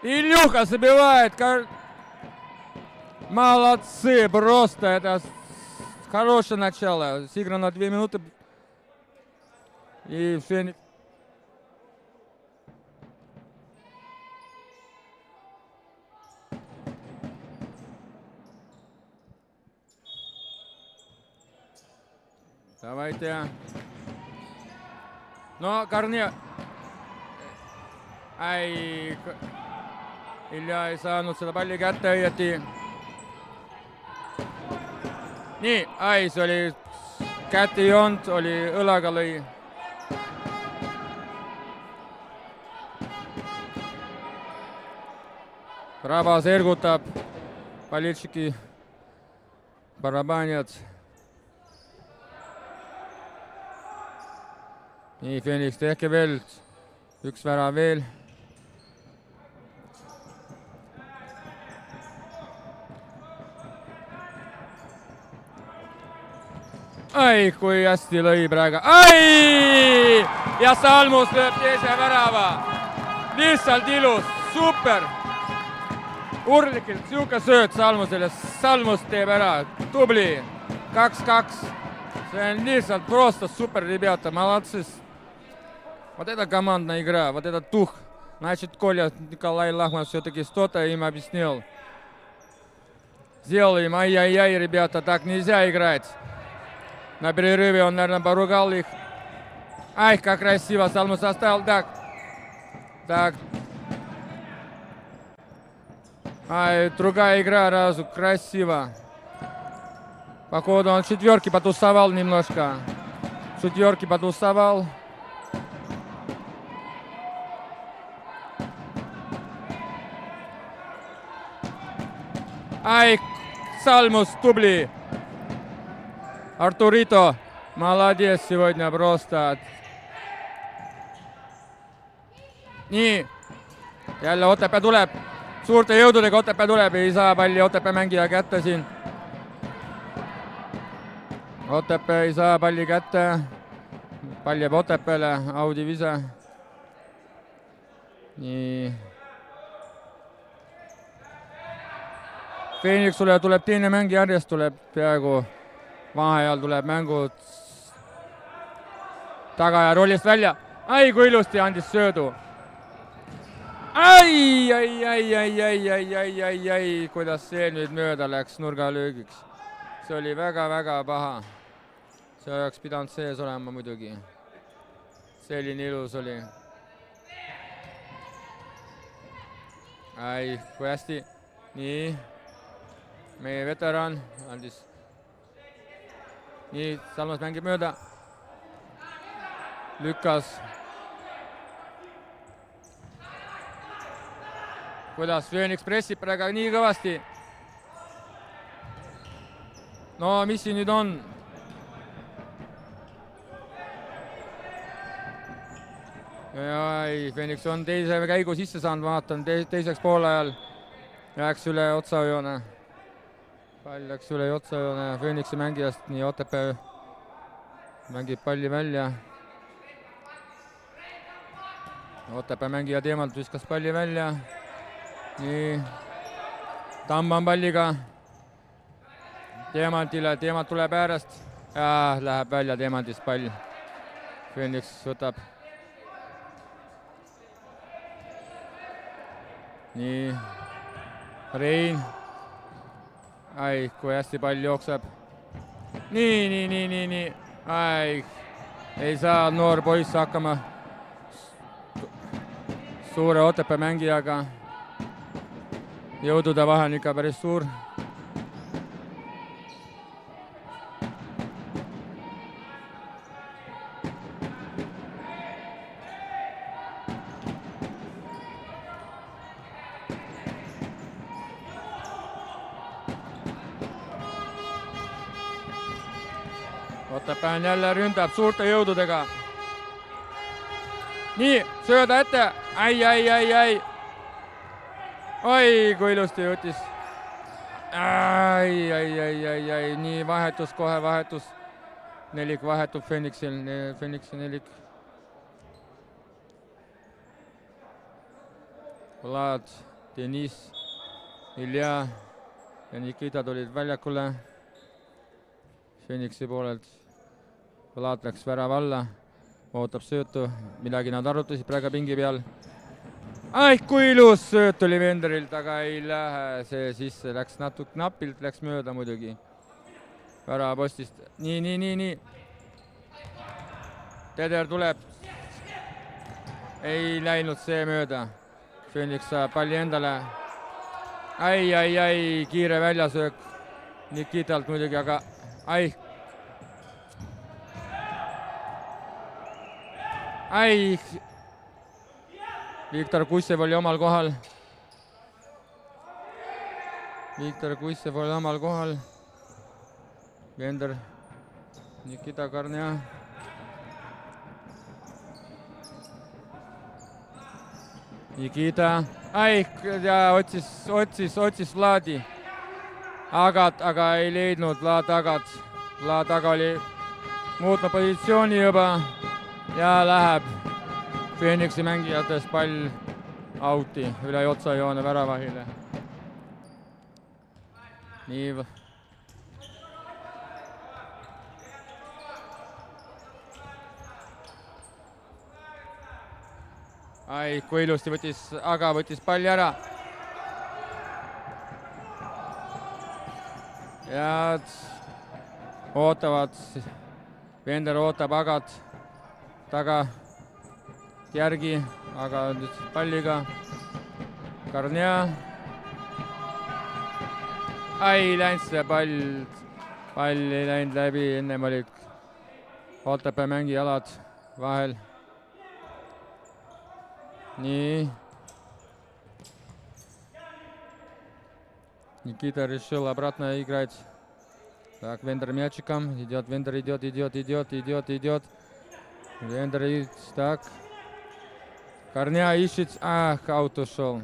Илюха забивает! Молодцы! Просто это хорошее начало. Сыграно 2 минуты. И Феникс... Давайте. Но Корне... Ai, Ilja ei saanut seda palli kätte õieti. Nii, ai, see oli kätte ei olnud, oli õlaga lõi. Rabas ergutab, Palitšiki barabanjad. Nii, Phoenix, tehke veel, üks värav veel. Ai, kui hästi lõi praegu. Ai! Ja Salmus lööb teise värava. Lihtsalt ilus, super. Urlikult, siuke sööt Salmusele. Salmus teeb ära, tubli. 2-2. See on lihtsalt просто супер, ребята, молодцы. Вот это командная игра, вот этот дух. Значит, Коля Николай Лахман все-таки что-то им объяснил. Сделал им, ай-яй-яй, ребята, так нельзя играть. На перерыве он, наверное, поругал их. Ай, как красиво Салмус оставил, так. Так. Ай, другая игра разу, красиво. Походу он четверки потусовал немножко. Четверки потусовал. Ai, Salmus, tubli. Arturito, молодец сегодня просто. Nii, jälle Otepää tuleb. Suurte jõududega Otepää tuleb, ei saa palli Otepää mängija kätte siin. Otepää ei saa palli kätte. Pall jääb Otepääle, Audi vise. Nii. Phoenixule tuleb teine mäng järjest, tuleb peaaegu vaheajal tuleb mängud taga ja rollist välja. Ai, kui ilusti andis söödu. Ai, kuidas see nüüd mööda läks nurgalöögiks. See oli väga-väga paha. See oleks pidanud sees olema muidugi. Selline ilus oli. Ai, kui hästi. Nii. Meie veteran andis. Nii, Salmas mängib mööda. Lükkas. Kuidas Phoenix pressib praegu nii kõvasti. No, mis siin nüüd on? Ai, Phoenix on teise käigu sisse saanud, vaatan teiseks poolajal. Läks üle otsajoone. Pall läks üle otsajoone Phoenixi mängijast, nii Otepää mängib palli välja. Otepää mängija teemalt viskas palli välja. Nii, Tamm on palliga Teemantile, Teemant tuleb äärest ja läheb välja Teemantist pall. Phoenix võtab. Nii, Rein. Ai, kui hästi pall jookseb. Nii. Ai, ei saa noor poiss hakkama suure Otepää mängijaga. Jõudude vahe on ikka päris suur. Otepää jälle ründab suurte jõududega. Nii, sööda ette. Ai. Oi, kui ilusti võttis. Ai. Nii, vahetus, kohe vahetus. Nelik vahetub Phoenixil, Phoenixi nelik. Vlad, Deniss, Ilja ja Nikita tulid väljakule. Phoenixi poolelt. Vlad läks värav alla, ootab söötu. Midagi nad arutasid praegu pingi peal. Ai, kui ilus sööt oli Venderilt, aga ei lähe see sisse. Läks natuke napilt, läks mööda muidugi. Väravapostist. Nii. Teder tuleb. Ei läinud see mööda. Phoenix saab palli endale. Ai, kiire väljasöök Nikitalt muidugi, aga ai. Viktor Kussev oli omal kohal. Vender, Nikita Karnja. Nikita. Otsis Vladi. Aga ei leidnud Vlad Agat. Vlad Aga oli muutnud positsiooni juba ja läheb Phoenixi mängijatest pall auti üle otsajoone väravahile. Nii. Ai, kui ilusti võttis palli ära. Ja ootavad, Vender ootab Agat taga järgi, aga nüüd palliga. Karnja. Ai, läinud see pall ei läinud läbi, ennem olid Otepää mängi jalad vahel. Nii. Никита решил обратно играть. Так, Вендер мячиком. Идет, Вендер идет. Вендер, так. Корня ищет. Ах, аут ушел.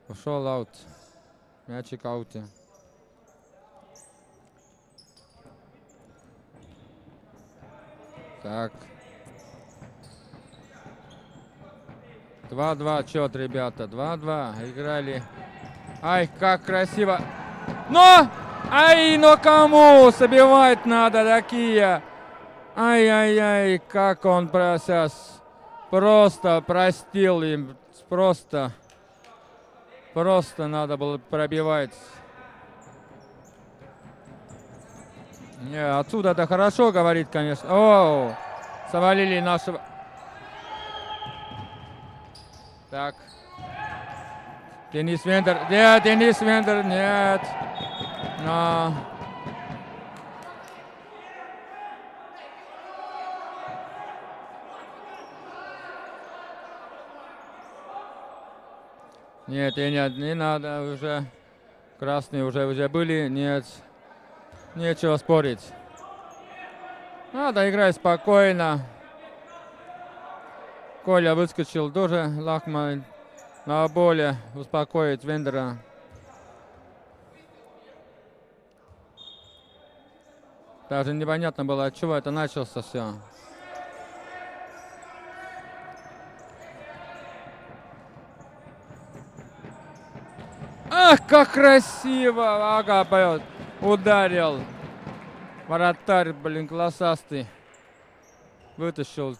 Ушел аут. Мячик ауте. Так. 2-2 счет, ребята. 2-2. Играли. Ай, как красиво. Но! Ай, но кому? Забивать надо такие. Ай-яй-яй, как он сейчас просто простил им. Просто надо было пробивать. Не, отсюда это хорошо говорит, конечно. О, завалили нашего. Так. Денис Вендер. Нет, Денис Вендер, нет. Но. Нет, не надо уже. Красные уже были. Нет. Нечего спорить. Надо играть спокойно. Коля выскочил тоже. Лахман на более успокоить Вендера. Даже непонятно было, от чего это началось все. Ах, как красиво! Ага, поет. Ударил. Вратарь, блин, классастый. Вытащил.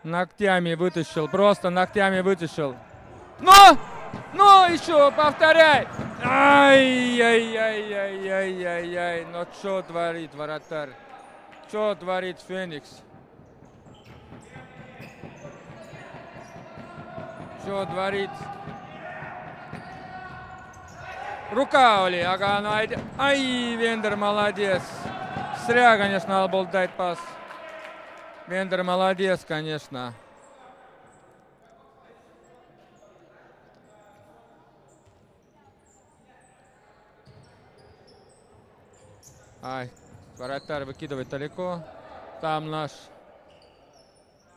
Ногтями вытащил. Просто ногтями вытащил. Но еще повторяй. Ай-яй-яй-яй-яй-яй-яй. Но что творит вратарь? Что творит Феникс? Что творит? Рука, Оли, ага, ну, ай, Вендер молодец. Зря, конечно, надо было дать пас. Вендер молодец, конечно. Ай, вратарь выкидывает далеко. Там наш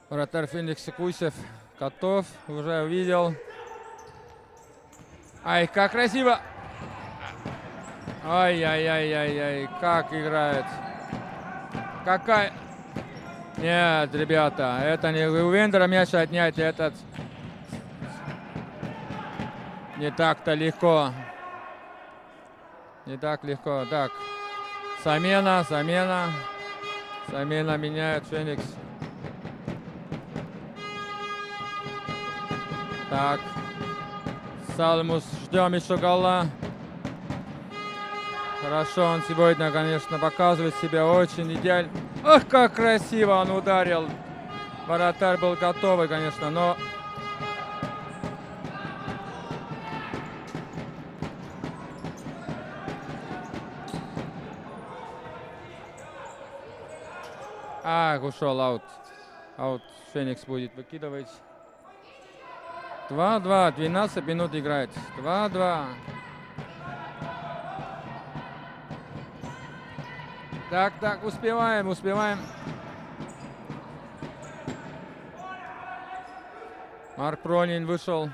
вратарь Феникса Кусев готов, уже увидел. Ай, как красиво! Ай-яй-яй-яй-яй, как играет. Какая... Нет, ребята, это не у Вендера мяч отнять, этот... Не так-то легко. Не так легко. Так, замена. Замена меняет Феникс. Так, Салмус, ждем еще гола. Хорошо, он сегодня, конечно, показывает себя очень идеально. Ах, как красиво он ударил. Вратарь был готовый, конечно, но... Ах, ушел аут. Аут Феникс будет выкидывать. 2-2, 12 минут играть. 2-2. Так, успеваем. Марк Пронин вышел,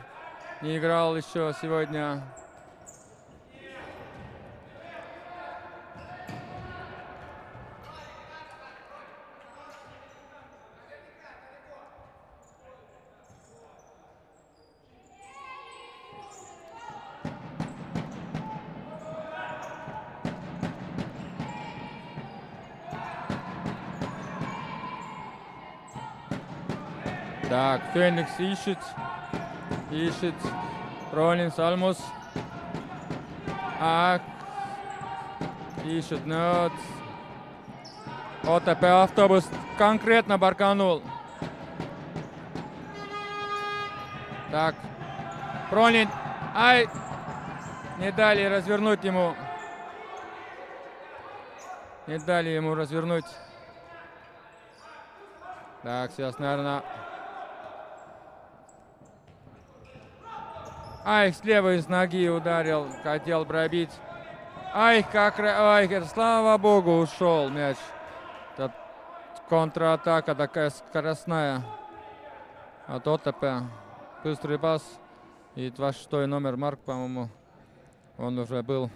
не играл еще сегодня. Так, Феникс ищет. Пронин, Салмус. Ах. Ищет, но ОТП автобус конкретно барканул. Так, Пронин. Ай. Не дали развернуть ему. Не дали ему развернуть. Так, сейчас, наверное... Ай, с левой с ноги ударил, хотел пробить. Ай, слава богу, ушел мяч. Это контратака такая скоростная от ОТП. Быстрый пас. И 26-й номер Марк, по-моему, он уже был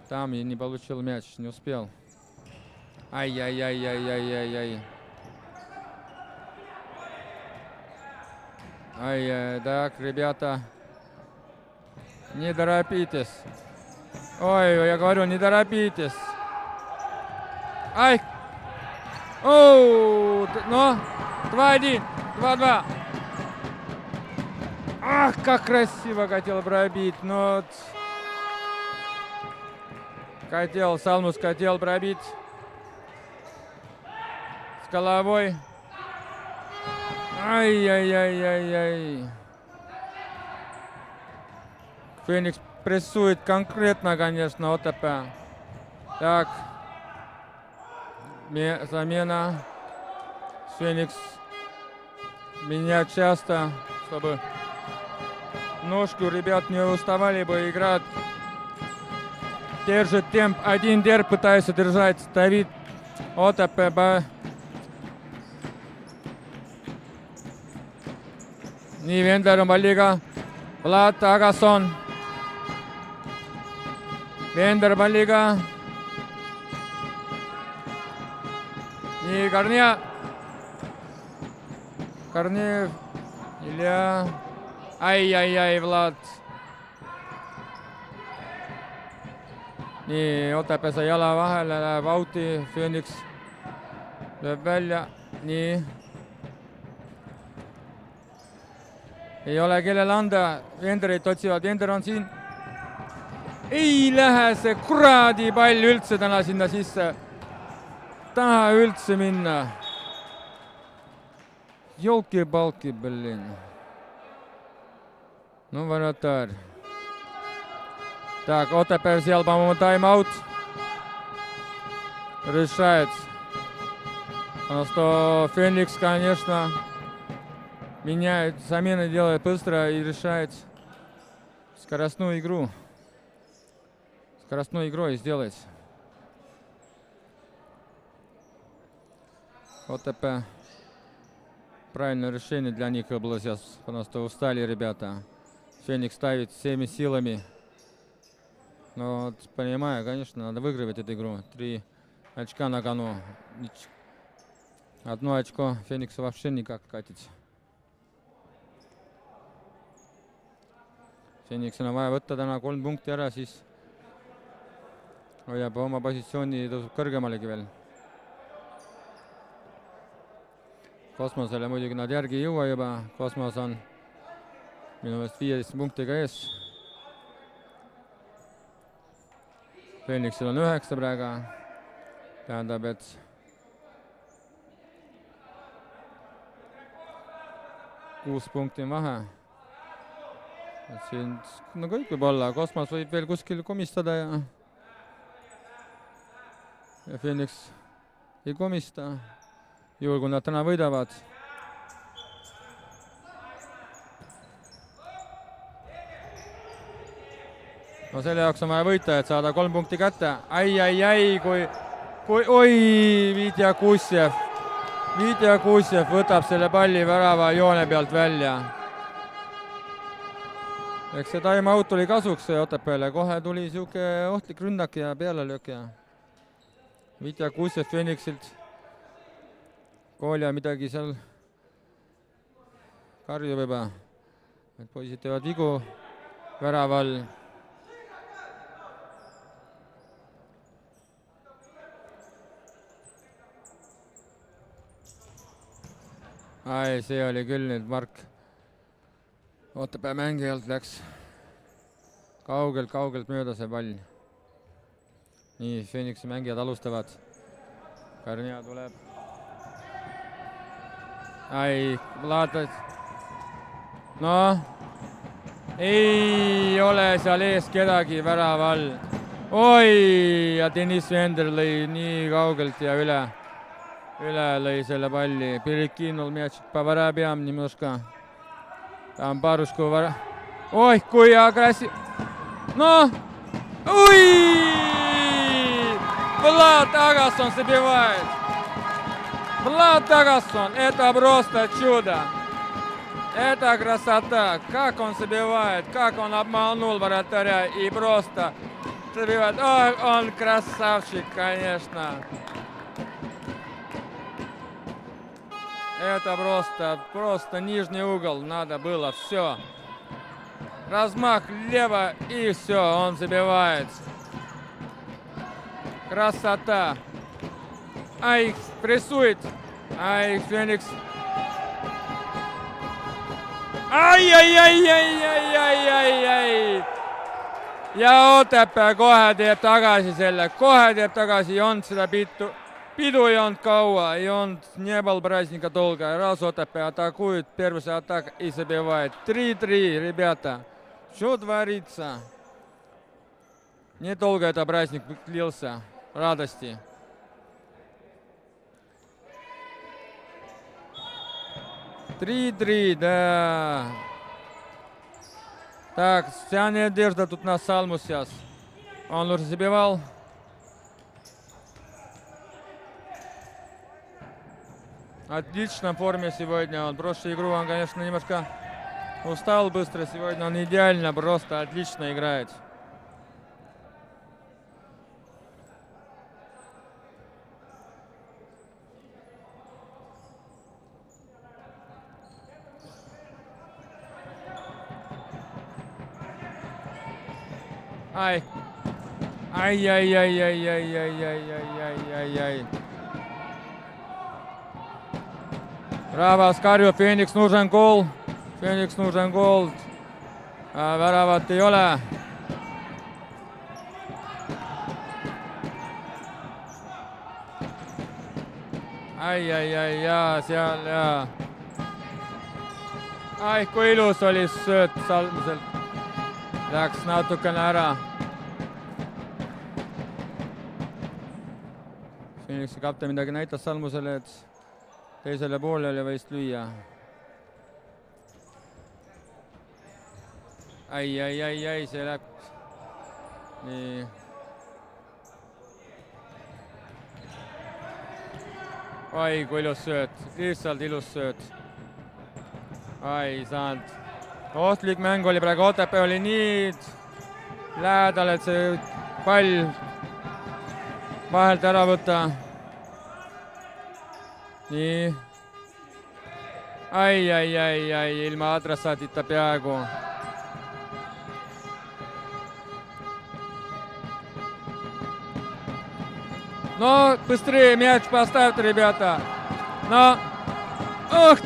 там и не получил мяч, не успел. Ай-яй-яй-яй-яй-яй-яй. Ай-яй, так, ребята, не торопитесь. Ой, я говорю, не торопитесь. Ай! Оу! Ну, 2-1, 2-2. Ах, как красиво хотел пробить. Но Салмус хотел пробить с головой. Ай-яй-яй-яй-яй. Феникс прессует конкретно, конечно, ОТП. Так. Замена. Феникс меняет часто, чтобы ножки у ребят не уставали бы играть. Держит темп. Один дер пытается держать. Давид ОТП. Nii Vender on palliga. Vlad Agason. Vender palliga. Nii Kornev. Ilja. Ai, Vlad. Nii, OTP sai jala vahele, läheb auti. Phoenix lööb välja. Nii. Ei ole kellele anda. Venderit otsivad. Vender on siin. Ei lähe see kuradi pall üldse täna sinna sisse. Taha üldse minna. Jolki-palki, blin. Ну, вратарь. Так, ОТП взял, по-моему, тайм-аут. Решает. Потому что Феникс, конечно, меняет, замены делает быстро и решает скоростную игру. Скоростной игрой сделать. ОТП. Правильное решение для них было сейчас, потому что устали ребята. Феникс ставит всеми силами. Но вот, понимаю, конечно, надо выигрывать эту игру. 3 очка на кону. 1 очко Феникса вообще никак катить. Феникsil on vaja võtta täna 3 punkti ära, siis hoiab oma positsiooni, tõuseb kõrgemalegi veel. Kosmosele muidugi nad järgi ei jõua juba. Kosmos on minu meelest 15 punktiga ees. Phoenixil on 9 praegu. Tähendab, et kuus punkti on vahe. Et siin no kõik võib olla. Kosmos võib veel kuskil komistada ja Phoenix ei komista. Juhul kui nad täna võidavad. No selle jaoks on vaja võita, et saada 3 punkti kätte. Ai, kui oi, Vitja Kusjev võtab selle palli värava joone pealt välja. Eks see time-out oli kasuks OTP-le. Kohe tuli siuke ohtlik ründak ja pealelöök ja Vitja Kusjev Phoenixilt. Kolja midagi seal karjub juba. Et poisid teevad vigu väraval. Ai, see oli küll nüüd Mark. OTP mängijalt läks kaugelt mööda see pall. Nii, Phoenixi mängijad alustavad. Karnia tuleb. Ai, Vlad. No, ei ole seal ees kedagi väraval. Oi, ja Deniss Vender lõi nii kaugelt ja üle lõi selle palli. Перекинул мяч по воротам немножко. Там парочку Oi, kui agressi-. No! Ui! Влад Агасон забивает. Влад Агасон, это просто чудо. Это красота. Как он забивает, как он обманул вратаря и просто забивает. Ой, он красавчик, конечно. Это просто нижний угол надо было, все. Размах лево и все, он забивает. Красота. Ай, прессует. Ай, Феникс. Ai. Ja Otepää kohe teeb tagasi selle, ei olnud seda pidu ei olnud kaua, ei olnud не был праздника долго. Раз Otepää атакует, первый атак и забивает. 3-3, ребята. Что творится? Недолго этот праздник длился, радости. Три, да. Так, вся надежда тут на Салму сейчас. Он уже забивал. Отлично в форме сегодня. Он прошлую игру, он, конечно, немножко устал быстро. Сегодня он идеально, просто отлично играет. Ай. Ай. Браво, Скарju, Феникс нужен гол. Väravat ei ole. Ja seal ja. Ai, kui ilus oli sööt Salmuselt. Läks natukene ära. Phoenixi kapten midagi näitas Salmusele, et teisele poolele võis lüüa. Ai, see läheb. Nii. Ai, kui ilus sööt. Lihtsalt ilus sööt. Ai, ei saanud. Ohtlik mäng oli praegu. Otepää oli nii lähedal, et see pall vahelt ära võtta. Nii. Ai, ilma adressaatita peaaegu. No, быстрее мяч поставьте, ребята. No. Ох!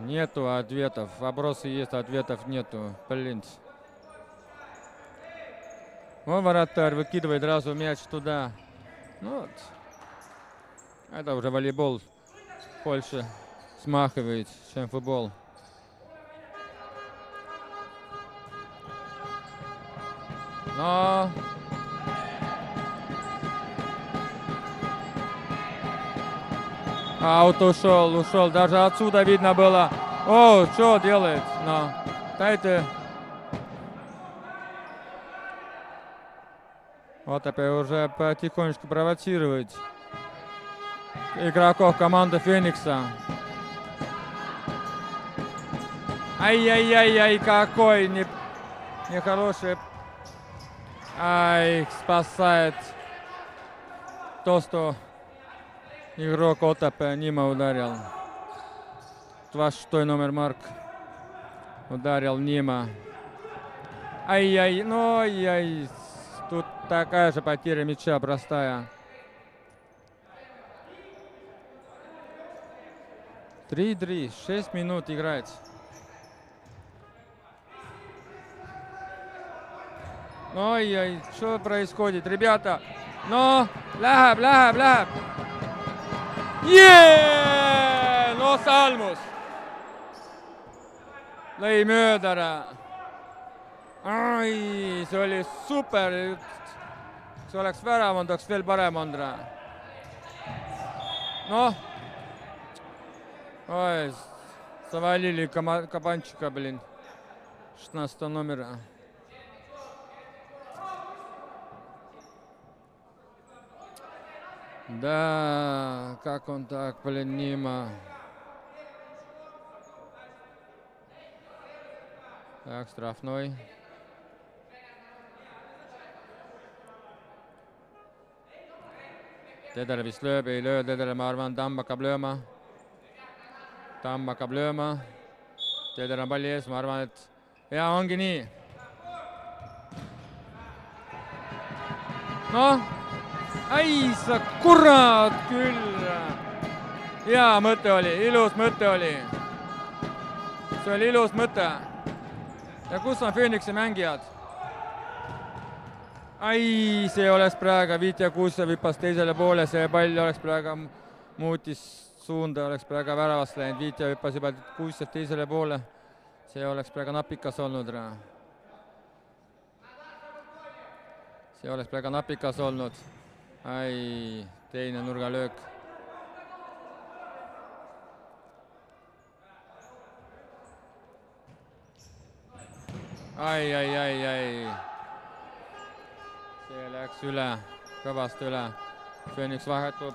Нету ответов. Вопросы есть, ответов нету. Блин. Вон вратарь выкидывает сразу мяч туда. Ну вот. Это уже волейбол больше смахивает, чем футбол. Но... Аут ушел. Даже отсюда видно было. О, что делает? Но дайте. Вот опять уже потихонечку провоцировать игроков команды Феникса. Ай, какой нехороший. Ай, спасает то, что игрок Otepää Нима ударил. 26 номер Марк ударил Нима. Ай. Тут такая же потеря мяча простая. 3-3, 6 минут играть. Ой, что происходит, ребята? Но, läheb. No Salmus lõi mööda ära. Ai, see oli super. see oleks värav olnud, oleks veel parem olnud. Noh. Ой, завалили кабанчика, блин. 16 номера. Да, как он так, блин, мимо. Так, штрафной. Tedele vist lööb, ei löö Tedele, ma arvan, Tamm hakkab lööma. Tamm hakkab lööma. Tedele on palli ees, ma arvan, et ja ongi nii. Noh, ai sa kurat küll. Hea mõte oli, ilus mõte oli. See oli ilus mõte. Ja kus on Phoenixi mängijad? Ai, see oleks praegu Vitja Kuusev hüppas teisele poole, see pall oleks praegu muutis suunda, oleks praegu väravast läinud. Vitja hüppas juba Kuusev teisele poole. See oleks praegu napikas olnud. See oleks praegu napikas olnud. Ai, teine nurgalöök. Ai. See läks üle, kõvasti üle. Phoenix vahetub.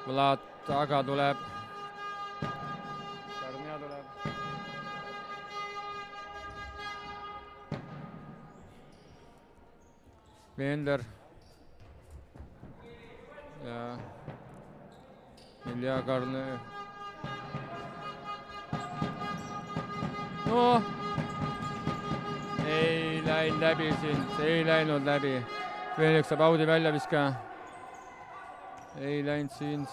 Vlad taga tuleb. Karnja tuleb. Vender. Ja Ilja Karnja. No. Ei läinud läbi siin, ei läinud läbi. Phoenix saab audi välja viska. Ei läinud siin.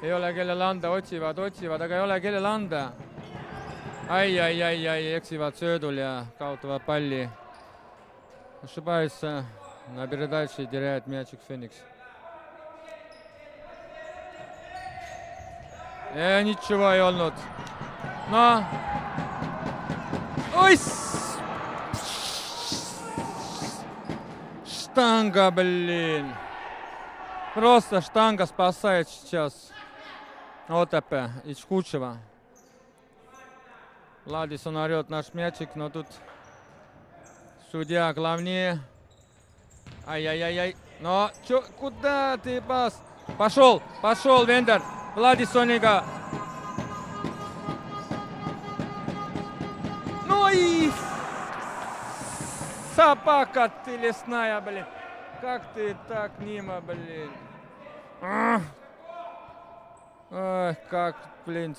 Ei ole kellel anda, otsivad, aga ei ole kellel anda. Ai, eksivad söödul ja kaotavad palli. Ошибается. На передаче теряет мячик Phoenix. Ничего ei olnud. No. Ой! Штанга, блин. Просто штанга спасает сейчас ОТП из худшего. Владисон орет наш мячик, но тут судья главнее. Ай. Но чё, куда ты пас? Пошел, Вендер. Владисоника. Ну и... Собака ты лесная, блин. Как ты так мимо, блин. Ой, как, блин.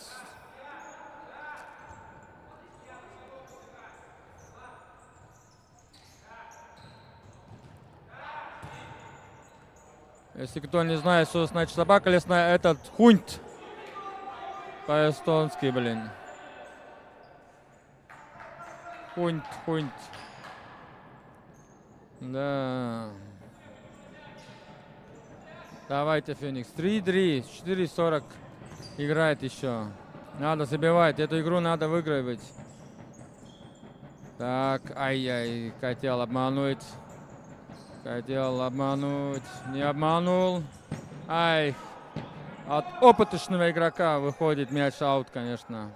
Если кто не знает, что значит собака лесная, это хунт. По-эстонски, блин. Хунт. Да. Давайте, Феникс. 3-3. 4:40 играет еще. Надо забивать. Эту игру надо выигрывать. Так, ай-яй. Хотел обмануть. Не обманул. Ай. От опытного игрока выходит мяч аут, конечно.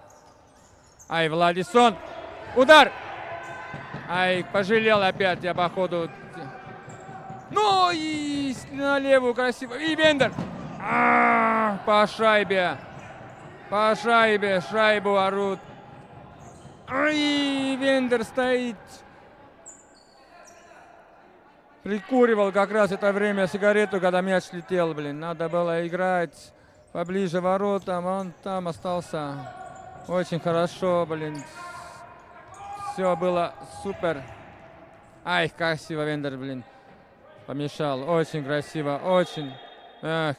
Ай, Владисон. Удар! Ай, пожалел опять я, походу. Ну и на левую красиво. И Вендер. По шайбе. Шайбу орут. Ай, Вендер стоит. Прикуривал как раз это время сигарету, когда мяч летел, блин. Надо было играть поближе воротам, он там остался. Очень хорошо, блин. Все было супер. Ай, красиво Вендер, блин. Помешал. Очень красиво, очень. Эх.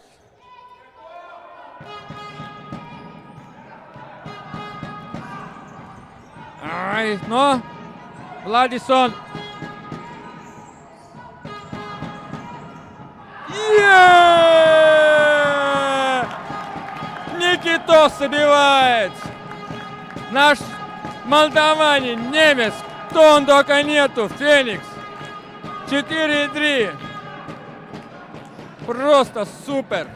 Ай, но Владисон. Никитос забивает. Наш молдаванин, немец, кто он только нету, Феникс. 4-3. Просто супер.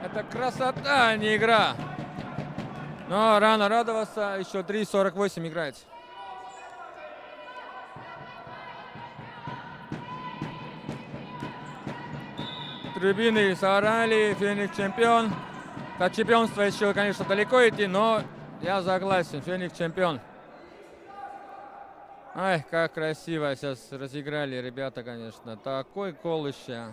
Это красота, а не игра. Но рано радоваться. Еще 3:48 играет. Трибуны заорали, Феникс чемпион. До чемпионства еще, конечно, далеко идти, но я согласен, Феникс чемпион. Ай, как красиво сейчас разыграли ребята, конечно. Такой гол еще.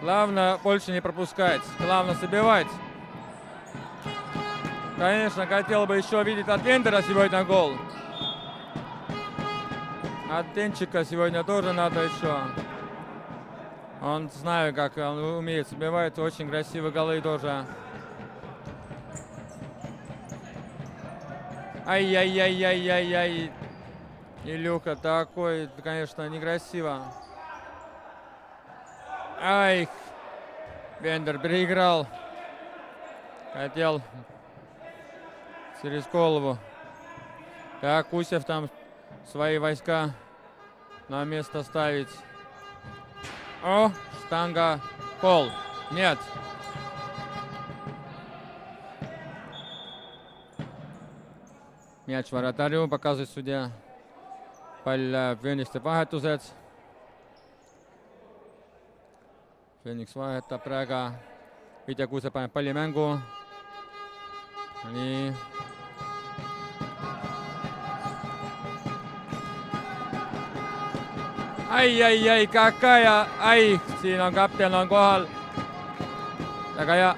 Главное больше не пропускать, главное забивать. Конечно, хотел бы еще видеть от Вендера сегодня гол. От Денчика сегодня тоже надо еще. Он, знаю, как он умеет забивать, очень красивые голы тоже. Ай-яй-яй-яй-яй-яй. Илюха такой, конечно, некрасиво. Ай, Вендер переиграл. Хотел через голову. Так, Кусев там свои войска на место ставить. О, штанга, пол. Нет. Мяч вратарю, показывает судья. Феникс vahetused. Fenix vahetab praegu. Vitja Kuuse paneb palli mängu. Nii. Ai, какая. Ai, siin on kapten on kohal. Väga hea.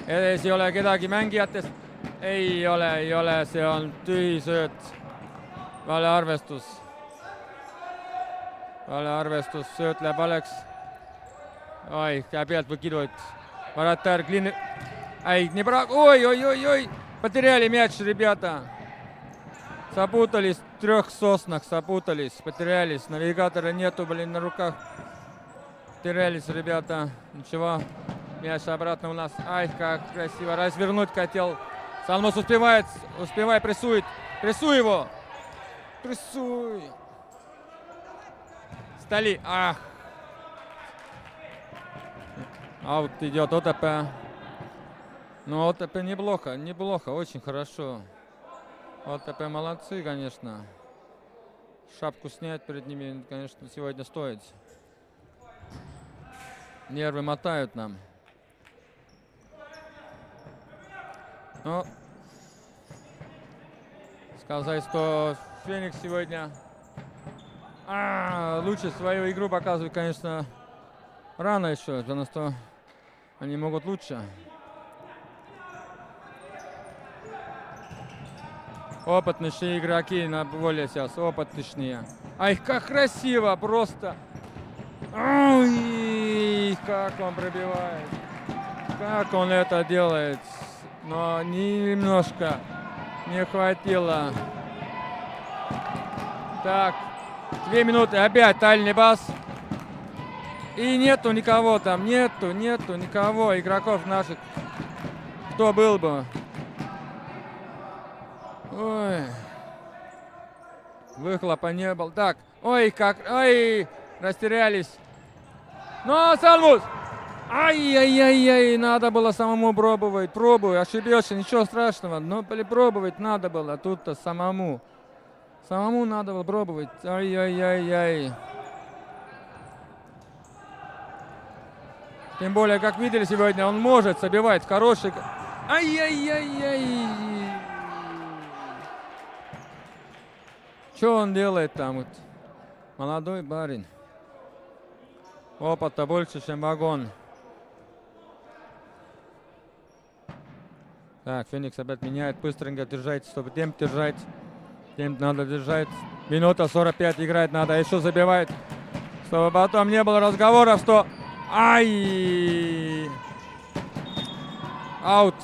Edes ei ole kedagi mängijatest. Ei ole, see on tühi sööt. Vale arvestus. Vale arvestus, sööt läheb valeks. Oi, käe pealt või kiduid. Вратарь длинный. Ай, не брак. Ой. Потеряли мяч, ребята. Запутались в трех соснах, запутались, потерялись. Навигатора нету, блин, на руках. Потерялись, ребята. Ничего. Мяч обратно у нас. Ай, как красиво. Развернуть хотел. Салмос успевает, прессует. Прессуй его. Прессуй. Стали. Ах. Аут идет ОТП. Ну, ОТП неплохо, очень хорошо. ОТП молодцы, конечно. Шапку снять перед ними, конечно, сегодня стоит. Нервы мотают нам. Но сказать, что Феникс сегодня лучше свою игру показывает, конечно, рано еще, потому что они могут лучше. Опытнейшие игроки на воле сейчас, опытнейшие. Ай, как красиво, просто. Ой, как он пробивает. Как он это делает. Но немножко не хватило. Так, 2 минуты, опять дальний пас. И нету никого там, нету никого, игроков наших. Кто был бы? Ой. Выхлопа не было. Так, ой, растерялись. Но, Салмус! Ай, надо было самому пробовать. Пробуй, ошибешься, ничего страшного. Но пробовать надо было тут-то самому. Самому надо было пробовать. Ай. Тем более, как видели сегодня, он может забивать хороший. Ай. Что он делает там? Вот? Молодой барин. Опыта больше, чем вагон. Так, Феникс опять меняет. Быстренько держать, чтобы темп держать. Темп надо держать. Минута 45 играть надо. Еще забивать. Чтобы потом не было разговоров, что... Ай! Аут.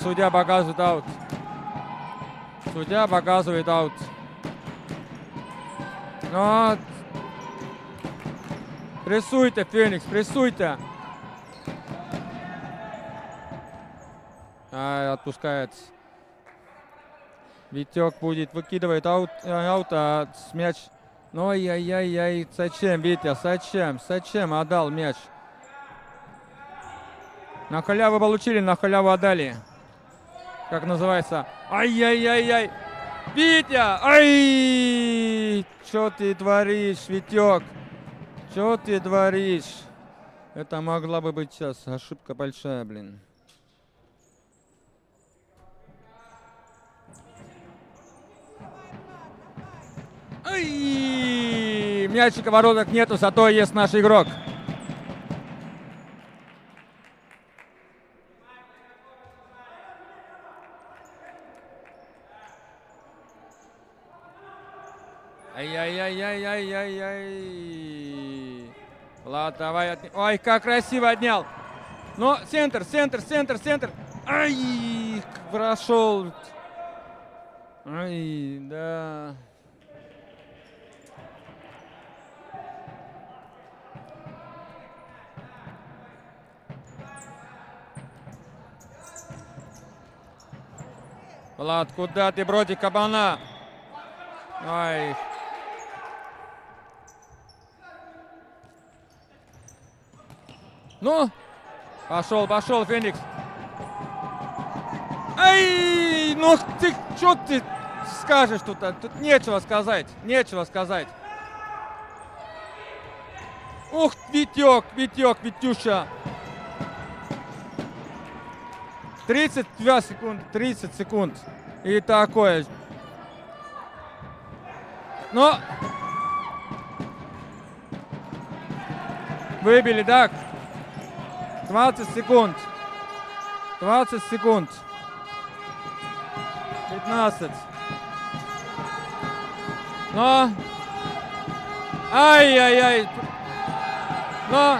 Судья показывает аут. Но... Прессуйте, Феникс, прессуйте. Отпускает. Витек будет выкидывает аута мяч. Ну, ай-яй-яй, зачем, Витя, зачем отдал мяч? На халяву получили, на халяву отдали. Как называется? Ай-яй-яй-яй. Витя! Ай! Что ты творишь, Витек? Что ты творишь? Это могла бы быть сейчас ошибка большая, блин. Ай! Мячика в воротах нету, зато есть наш игрок. Ай-яй-яй-яй-яй-яй-яй. Ладно, давай. Ой, как красиво отнял. Но центр. Ай, прошел. Ай, да. Влад, куда ты, бродик кабана? Ай. Ну, пошел, Феникс. Ай, ну ты, что ты скажешь тут? Тут нечего сказать. Ух, Витюша. 30 секунд. И такое. Но выбили, так. 20 секунд. 15. Но. Ай-яй-яй. Но,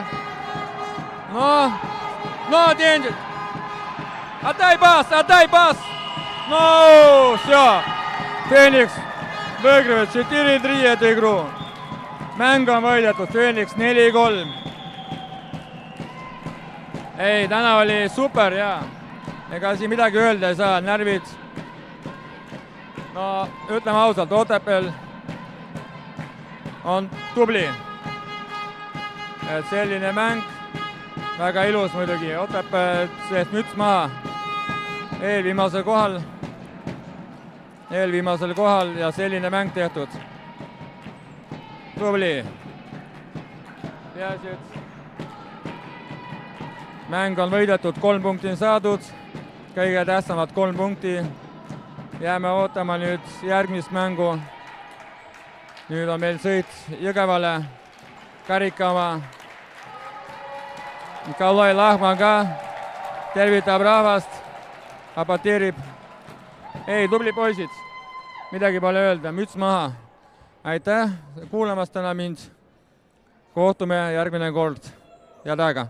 деньги. Отдай бас. Ну, все. Феникс выигрывает 4-3 эту игру. Mäng on võidetud, Phoenix 4-3. Ei, täna oli super ja ega siin midagi öelda ei saa, närvid. No ütleme ausalt, Otepääl on tubli. Et selline mäng, väga ilus muidugi, Otepääl seest müts maha. Eelviimasel kohal ja selline mäng tehtud. Tubli. Peaasi, et mäng on võidetud, 3 punkti on saadud, kõige tähtsamad 3 punkti. Jääme ootama nüüd järgmist mängu. Nüüd on meil sõit Jõgevale, karika oma. Nikolai Lahman ka tervitab rahvast, apateerib. Ei, tubli poisid, midagi pole öelda, müts maha. Aitäh kuulamast täna mind. Kohtume järgmine kord. Head aega!